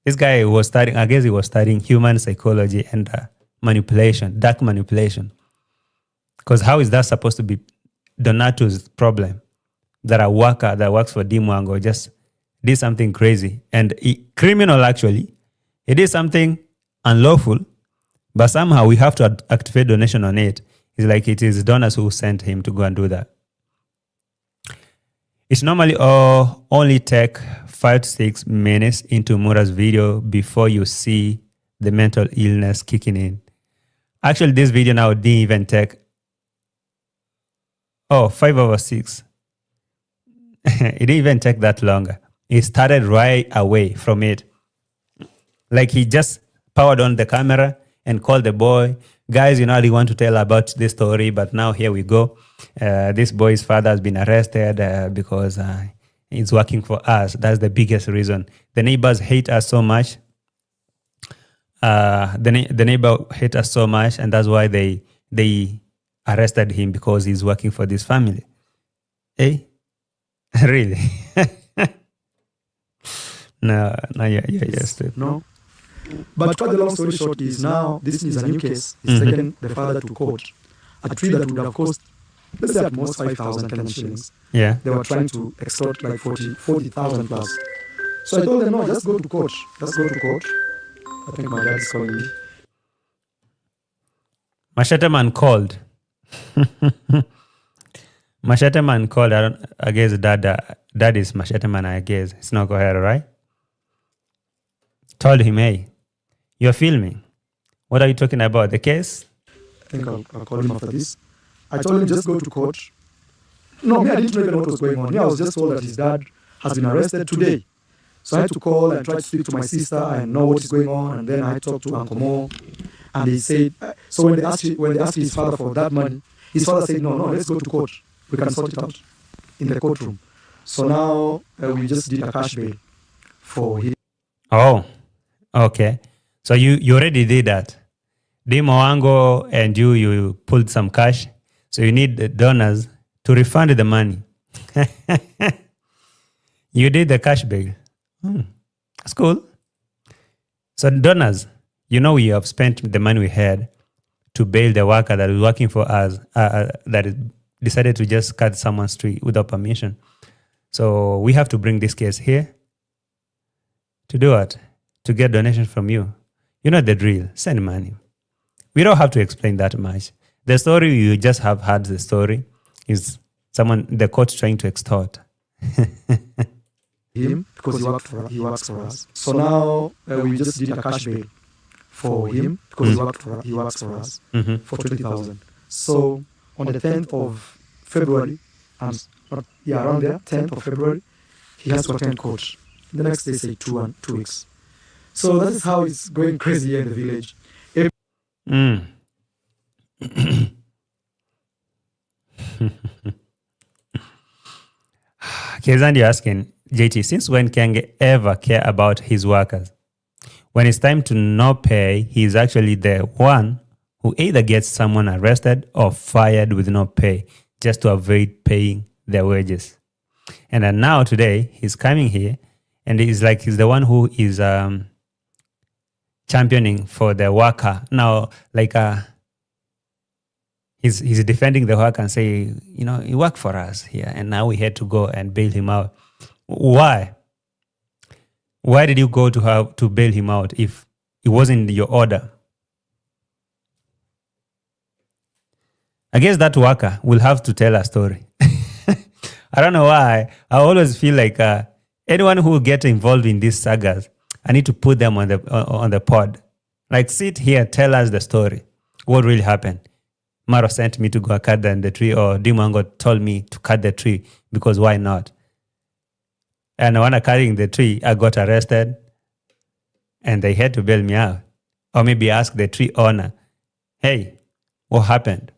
This guy was studying, I guess he was studying human psychology and manipulation, dark manipulation. Because how is that supposed to be Donato's problem that a worker that works for Dee Mwango just did something crazy and criminal actually. He did something unlawful, but somehow we have to activate donation on it. It's like it is donors who sent him to go and do that. It's normally only take 5 to 6 minutes into Mura's video before you see the mental illness kicking in. Actually, this video now didn't even take 5 over 6. It didn't even take that longer. He started right away from it. Like he just powered on the camera and called the boy. Guys, I really want to tell about this story, but now here we go. This boy's father has been arrested because he's working for us. That's the biggest reason. The neighbors hate us so much. The neighbor hate us so much, and that's why they arrested him because he's working for this family. Eh? Really? No, yes. No. But cut the long story short is now this is a new case. He's taken the father to court. A tree that would have cost, let's say at most 5,000 Kenyan shillings. Yeah. They were trying to extort like 40,000 plus. So I told them, no, just go to court. Just go to court. I think my dad is calling me. Machete Man called. Machete Man called. I guess dad is Machete Man, I guess. It's not go ahead, right? Told him, hey, you're filming. What are you talking about? The case? I think I'll call him after this. I told him just go to court. No, me, I didn't even know what was going on. Me, I was just told that his dad has been arrested today. So I had to call and try to speak to my sister and know what is going on. And then I talked to Uncle Mo. And he said, so when they asked his father for that money, his father said, no, let's go to court. We can sort it out in the courtroom. So now we just did a cash bail for him. Oh, okay. So you already did that. Dee Mwango and you pulled some cash. So you need the donors to refund the money. You did the cash bail. That's cool. So donors, we have spent the money we had to bail the worker that is working for us, that decided to just cut someone's tree without permission. So we have to bring this case here to do what? To get donations from you. You know the drill. Send money. We don't have to explain that much. The story, you just have heard the story, is the court trying to extort. Him, because he works for us. So now we just did a cash bail for him, because he works for us, for 20,000. So on the 10th of February, around there, 10th of February, he has to attend court. The next day, say 2 weeks. So that is how it's going crazy here in the village. Kezandi asking, JT, since when Kenge ever care about his workers? When it's time to not pay, he's actually the one who either gets someone arrested or fired with no pay just to avoid paying their wages. And then now today, he's coming here and he's the one who is championing for the worker. Now, he's defending the worker and say, he worked for us here and now we had to go and bail him out. Why? Why did you go to bail him out if it wasn't your order? I guess that worker will have to tell a story. I don't know why. I always feel like anyone who get involved in these sagas, I need to put them on the pod. Like, sit here, tell us the story. What really happened? Marwa sent me to go cut down the tree, or Dee Mwango told me to cut the tree because why not? And when I carrying the tree, I got arrested and they had to bail me out. Or maybe ask the tree owner, hey, what happened?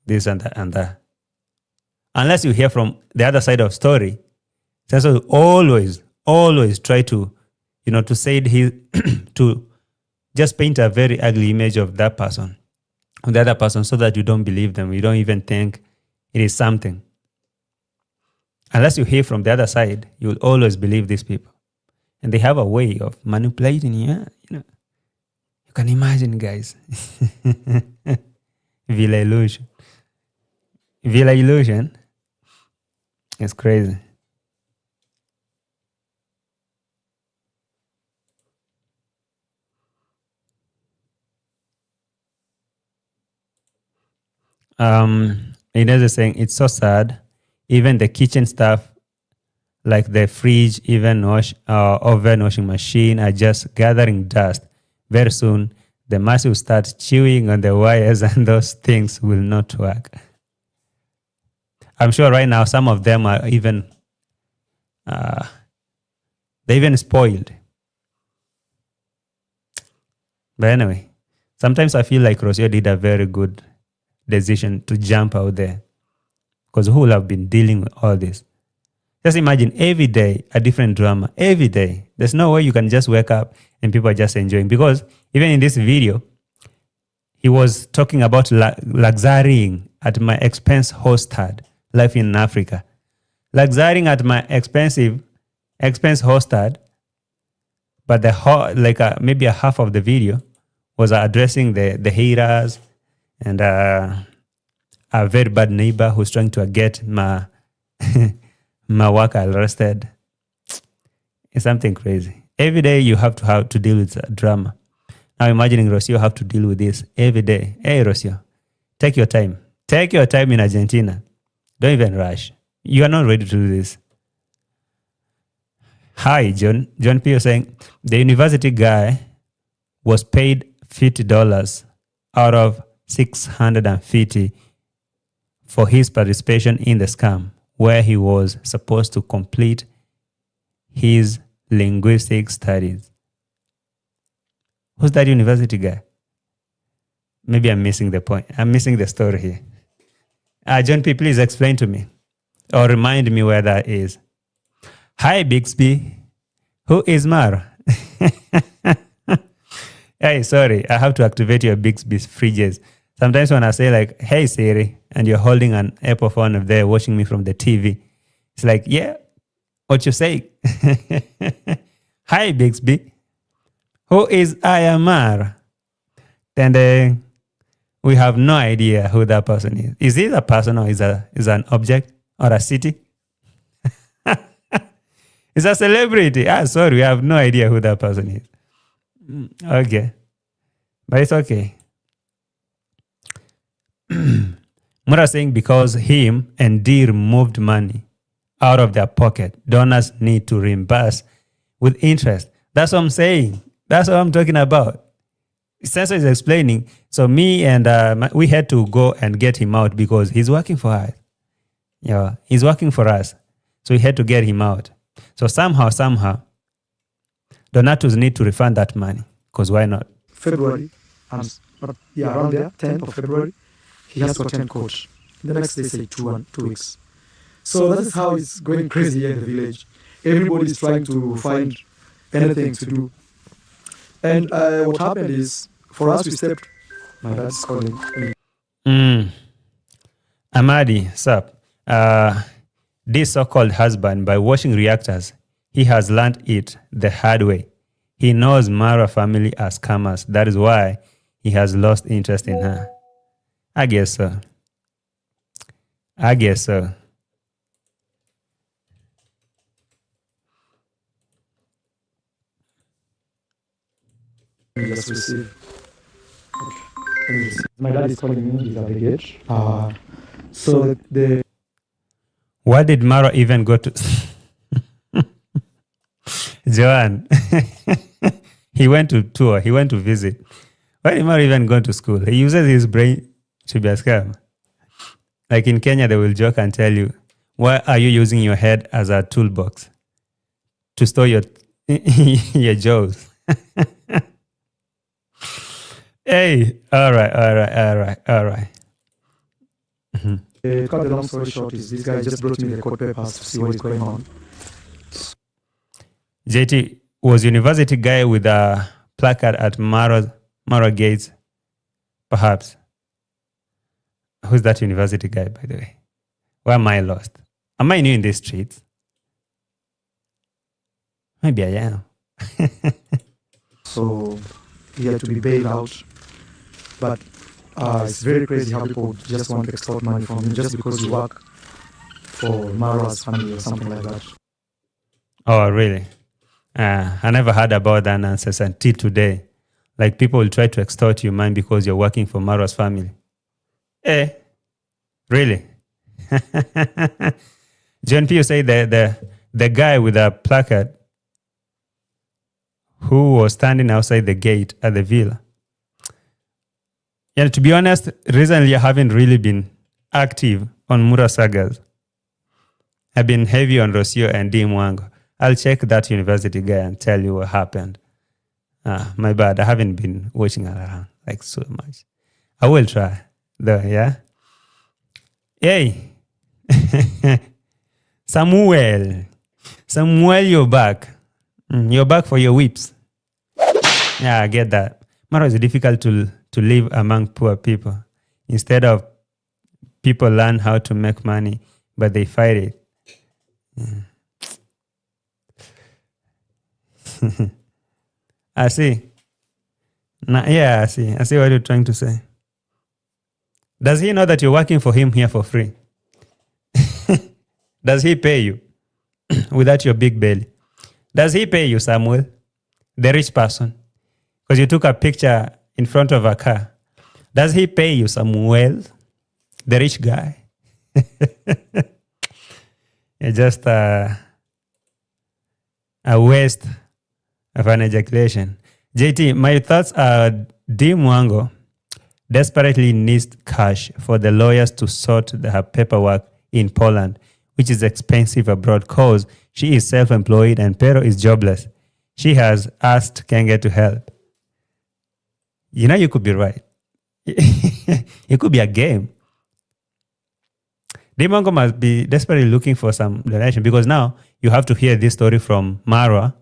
This and that. Unless you hear from the other side of story, so always try to, to say to just paint a very ugly image of that person, of the other person, so that you don't believe them. You don't even think it is something. Unless you hear from the other side, you will always believe these people. And they have a way of manipulating you. You can imagine, guys. Villa illusion. Villa Illusion. It's crazy. Inez is saying it's so sad. Even the kitchen stuff, like the fridge, even oven, washing machine, are just gathering dust. Very soon, the mice will start chewing on the wires, and those things will not work. I'm sure right now some of them are even they're even spoiled. But anyway, sometimes I feel like Rocio did a very good decision to jump out there, because who will have been dealing with all this? Just imagine every day a different drama. Every day. There's no way you can just wake up and people are just enjoying. Because even in this video, he was talking about luxurying at my expense hosted life in Africa. Luxurying at my expense hosted, but maybe a half of the video was addressing the haters and a very bad neighbor who's trying to get my worker arrested. It's something crazy. Every day you have to deal with drama. Now imagining Rocio have to deal with this every day. Hey Rocio, take your time. Take your time in Argentina. Don't even rush. You are not ready to do this. Hi, John. John P. is saying the university guy was paid $50 out of $650 for his participation in the scam, where he was supposed to complete his linguistic studies. Who's that university guy? Maybe I'm missing the point. I'm missing the story here. John P., please explain to me or remind me where that is. Hi, Bixby. Who is Mar? Hey, sorry. I have to activate your Bixby fridges. Sometimes when I say like, hey, Siri, and you're holding an Apple phone up there watching me from the TV, it's like, yeah, what you say? Hi, Bixby. Who is Ayamar? Then we have no idea who that person is. Is it a person or is an object or a city? It's a celebrity. Sorry, we have no idea who that person is. Okay. But it's okay. Mura saying because him and Dee removed money out of their pocket, donors need to reimburse with interest. That's what I'm saying. That's what I'm talking about. Sensor is explaining. So me and we had to go and get him out because he's working for us. Yeah, he's working for us. So we had to get him out. So somehow, donators need to refund that money. Because why not? February, around there, 10th of February, he has to attend court. The next day, say 2 weeks. So that is how it's going crazy here in the village. Everybody is trying to find anything to do. And what happened is, for us, we stepped. My dad's calling. Amadi, sup? This so-called husband, by watching reactors, he has learned it the hard way. He knows Marwa family are scammers. That is why he has lost interest in her. I guess so. Just receive. Okay. My dad is calling me. He's at the gate. So the. Why did Marwa even go to? Joanne, he went to tour. He went to visit. Why did Marwa even go to school? He uses his brain to be a scam. Like in Kenya, they will joke and tell you, why are you using your head as a toolbox to store your jaws? Hey, all right. To cut the long story short, is this guy just brought me the court papers to see what is going on. JT was university guy with a placard at Marwa Gates, perhaps. Who's that university guy, by the way? Why am I lost? Am I new in these streets? Maybe I am. So he had to be bailed out. But It's very crazy how people just want to extort money from you just because you work for Marwa's family or something like that. Oh, really? I never heard about that nonsense until today. Like people will try to extort your money because you're working for Marwa's family. Eh? Really? John Pio say the guy with a placard who was standing outside the gate at the villa. Yeah, to be honest, recently I haven't really been active on Mura sagas. I've been heavy on Rocio and Dee Mwango. I'll check that university guy and tell you what happened. My bad. I haven't been watching around like so much. I will try though, yeah? Hey! Samuel, you're back. You're back for your whips. Yeah, I get that. Mara is difficult to live among poor people. Instead of people learn how to make money, but they fight it. I see. I see. I see what you're trying to say. Does he know that you're working for him here for free? Does he pay you without your big belly? Does he pay you, Samuel, the rich person? Because you took a picture in front of a car. Does he pay you, Samuel, the rich guy? It's just a waste of an ejaculation. JT, my thoughts are Dee Mwango desperately needs cash for the lawyers to sort her paperwork in Poland, which is expensive abroad because she is self-employed and Pero is jobless. She has asked Kenge to help. You know, you could be right. It could be a game. Dee Mwango must be desperately looking for some donation because now you have to hear this story from Marwa.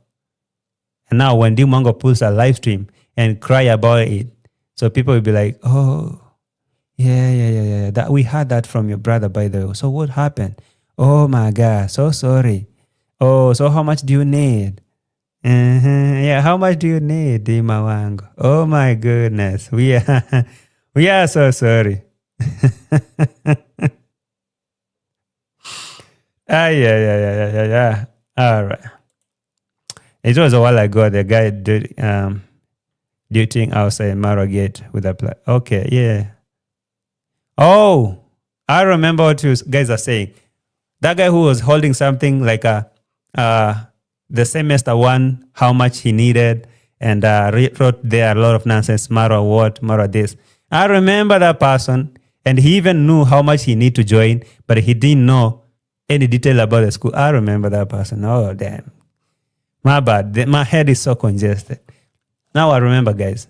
And now when Dee Mwango pulls a live stream and cry about it, so people will be like, oh, yeah. That we heard that from your brother, by the way. So what happened? Oh my God, so sorry. Oh, so how much do you need? Yeah, how much do you need, Dee Mwango? Oh my goodness, we are so sorry. Yeah. All right. It was a while ago. The guy did dating outside Marwa Gate with a okay, yeah. Oh, I remember what you guys are saying. That guy who was holding something like the semester one, how much he needed, and wrote there a lot of nonsense. Marwa what, Marwa this. I remember that person, and he even knew how much he need to join, but he didn't know any detail about the school. I remember that person. Oh, damn. My bad. My head is so congested. Now I remember, guys.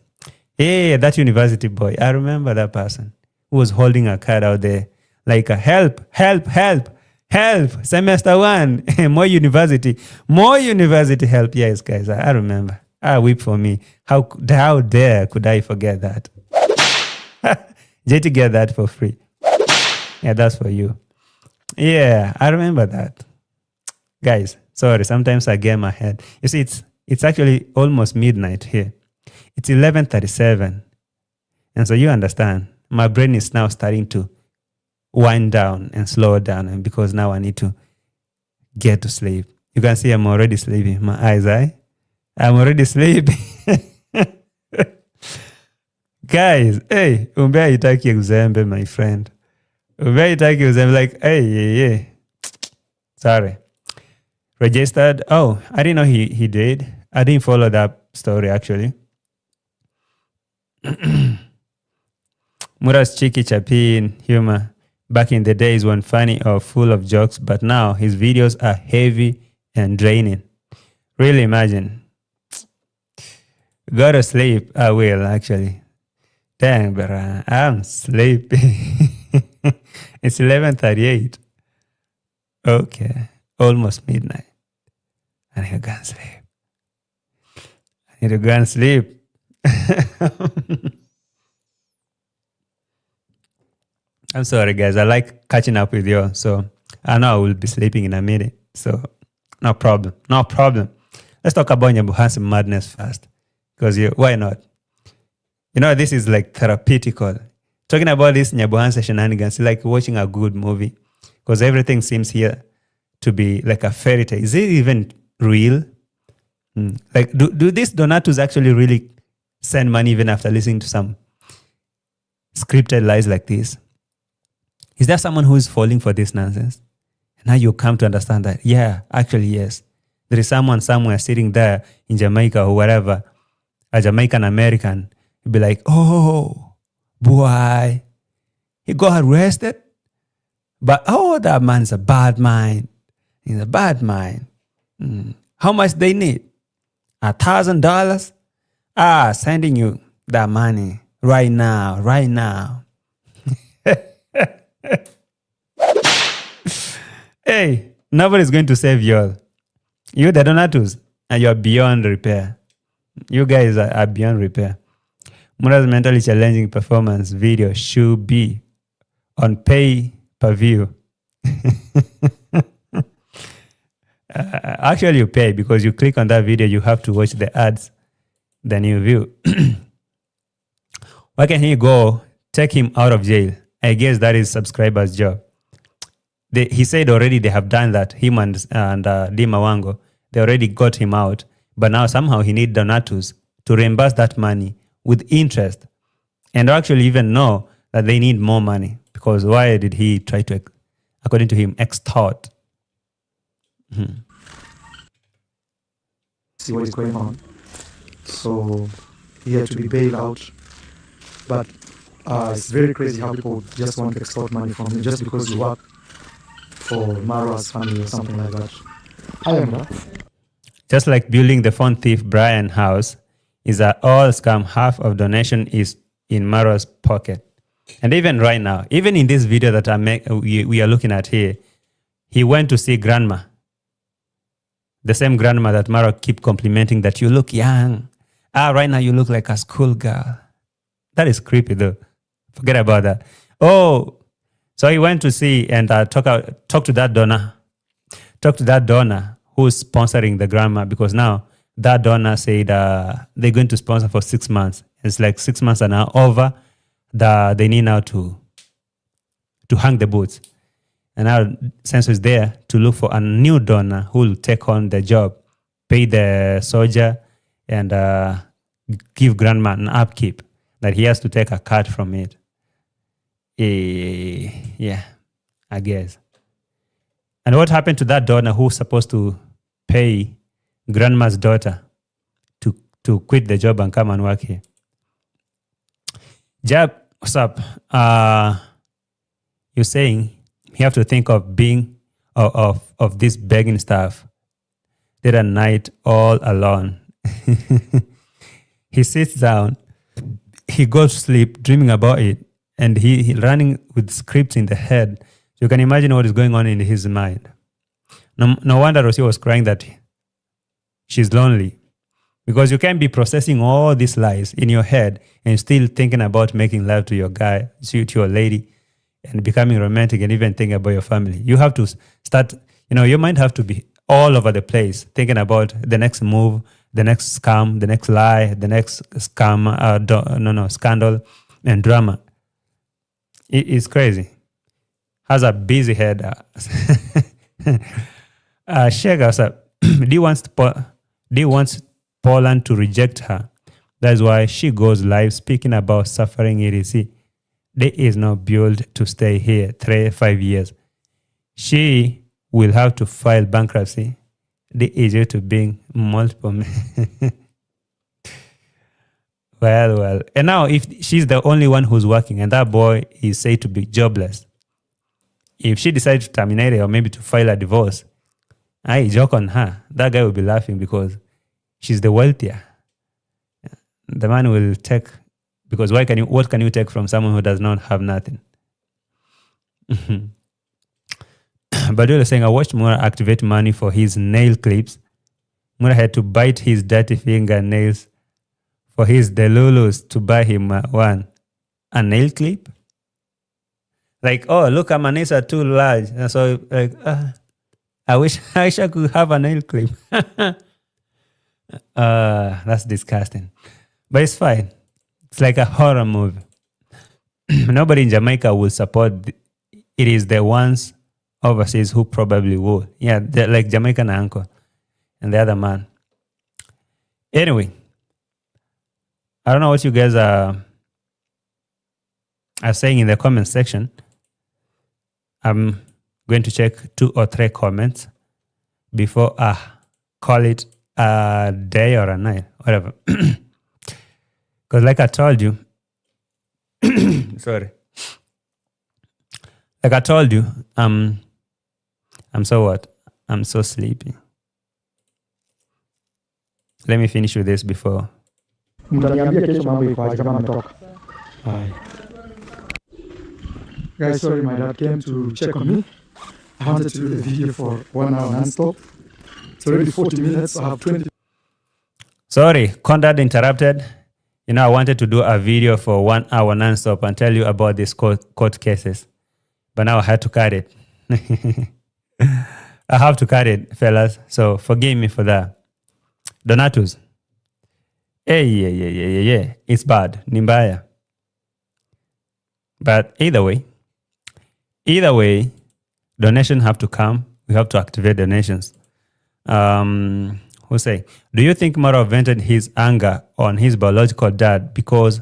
Hey, that university boy. I remember that person who was holding a card out there like, help. Semester one. More university help. Yes, guys. I remember. Weep for me. How dare could I forget that? JT get that for free. Yeah, that's for you. Yeah, I remember that. Guys, sorry, sometimes I get my head. You see, it's actually almost midnight here. It's 11:37. And so you understand, my brain is now starting to wind down and slow down, and because now I need to get to sleep. You can see I'm already sleeping. My eyes, I'm already sleeping. Guys, hey, umbea itaki uzembe, my friend. Umbea itaki uzembe, like, hey. Sorry. Registered. Oh, I didn't know he did. I didn't follow that story, actually. Mura's cheeky chapin humor back in the days weren't funny or full of jokes, but now his videos are heavy and draining. Really imagine. Go to sleep. I will, actually. Dang, but I'm sleeping. It's 11:38. Okay. Almost midnight. I need to go and sleep. I'm sorry, guys. I like catching up with you. So I know I will be sleeping in a minute. So no problem. Let's talk about Nyabuhansi madness first. Because why not? You know, this is like therapeutical. talking about this Nyabuhansa shenanigans, like watching a good movie, because everything seems here to be like a fairy tale. Is it even real? Like, do these donatus actually really send money even after listening to some scripted lies like this? Is there someone who is falling for this nonsense? And now you come to understand that, yeah, actually, yes. There is someone somewhere sitting there in Jamaica or wherever, a Jamaican American, he'll be like, oh, boy, he got arrested. But, oh, that man's a bad mind. He's a bad mind. How much they need? $1,000? Sending you that money right now, right now. Hey, nobody's going to save you all. You, the donatus, and you're beyond repair. You guys are beyond repair. Mura's mentally challenging performance video should be on pay-per-view. Actually, you pay because you click on that video, you have to watch the ads, then you view. Why can't he go take him out of jail? I guess that is subscriber's job. He said already they have done that, him and Dee Mwango. They already got him out. But now somehow he needs donatus to reimburse that money with interest. And actually even know that they need more money. Because why did he try to, according to him, extort? See what is going on. So he had to be bailed out. But it's very crazy how people just want to extort money from you just because you work for Marwa's family or something like that. I am that. Just like building the phone thief Brian house is an all scam. Half of donation is in Marwa's pocket. And even right now, even in this video that we are looking at here, he went to see grandma. The same grandma that Marwa keep complimenting that you look young. Right now you look like a schoolgirl. That is creepy though. Forget about that. Oh, so he went to see and talk to that donor. Talk to that donor who's sponsoring the grandma, because now that donor said they're going to sponsor for 6 months. It's like 6 months are now over. They need now to hang the boots. And now Census is there to look for a new donor who will take on the job, pay the soldier, and give grandma an upkeep that he has to take a cut from it. Yeah, I guess. And what happened to that donor who's supposed to pay grandma's daughter to quit the job and come and work here? Jab, what's up? You're saying you have to think of being of this begging stuff day and night all alone. He sits down, he goes to sleep dreaming about it, and he running with scripts in the head. You can imagine what is going on in his mind. No wonder Rosie was crying that she's lonely, because you can't be processing all these lies in your head and still thinking about making love to your guy, to your lady, and becoming romantic and even thinking about your family. You have to start, your mind have to be all over the place, thinking about the next move, the next scam, the next lie, the next scandal and drama. It's crazy. Has a busy head. Shega, Dee wants Poland to reject her. That's why she goes live speaking about suffering etc. Dee is not built to stay here 3-5 years. She will have to file bankruptcy. Dee is due to being multiple. Well. And now if she's the only one who's working and that boy is said to be jobless, if she decides to terminate it or maybe to file a divorce, I joke on her. That guy will be laughing because she's the wealthier. The man will take, because what can you take from someone who does not have nothing? But you're saying, I watched Mura activate money for his nail clips. Mura had to bite his dirty fingernails for his Delulus to buy him one. A nail clip? Like, oh, look, my nails are too large. And so, like, I wish I could have a nail clip. That's disgusting. But it's fine. It's like a horror movie. nobody in Jamaica will support. It is the ones overseas who probably will. Yeah, like Jamaican uncle and the other man. Anyway, I don't know what you guys are saying in the comment section. I'm going to check 2 or 3 comments before I call it a day or a night, whatever. Because like I told you, sorry. Like I told you, I'm so what? I'm so sleepy. Let me finish with this before. Mtaniambia kesho mambo iko kama ametoka. Guys, sorry, my dad came to check on me. I wanted to do the video for 1 hour non-stop. It's already 40 minutes. I have 20. Sorry, Conrad interrupted. You know, I wanted to do a video for 1 hour non-stop and tell you about these court cases. But now I had to cut it. I have to cut it, fellas. So forgive me for that. Donatus. Hey, yeah. It's bad. Nimbaya. But either way, donations have to come. We have to activate donations. Who say, do you think Marwa vented his anger on his biological dad because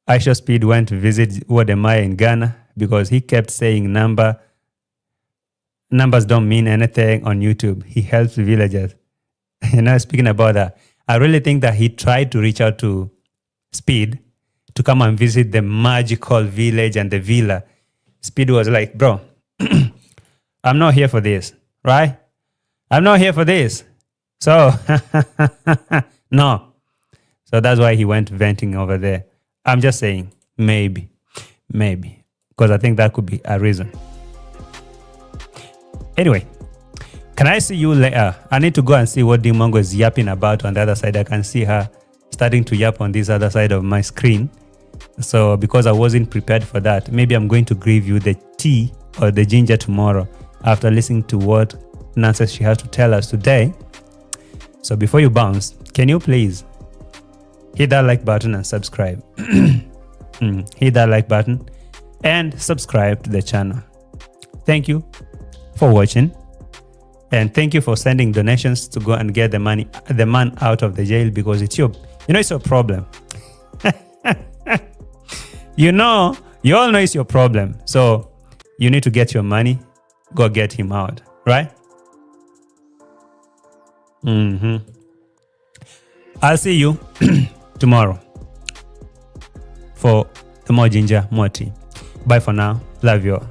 Aisha Speed went to visit Wodemaya in Ghana because he kept saying numbers don't mean anything on YouTube. He helps villagers. Speaking about that, I really think that he tried to reach out to Speed to come and visit the magical village and the villa. Speed was like, bro, I'm not here for this, right? I'm not here for this. So, no. So that's why he went venting over there. I'm just saying, maybe. Because I think that could be a reason. Anyway, can I see you later? I need to go and see what Dee Mwango is yapping about on the other side. I can see her starting to yap on this other side of my screen. So because I wasn't prepared for that, maybe I'm going to give you the tea or the ginger tomorrow after listening to what nonsense she has to tell us today. So before you bounce, can you please hit that like button and subscribe? Hit that like button and subscribe to the channel. Thank you for watching. And thank you for sending donations to go and get the man out of the jail, because it's your problem. You all know it's your problem. So you need to get your money, go get him out, right? I'll see you tomorrow for the more ginger, more tea. Bye for now. Love you all.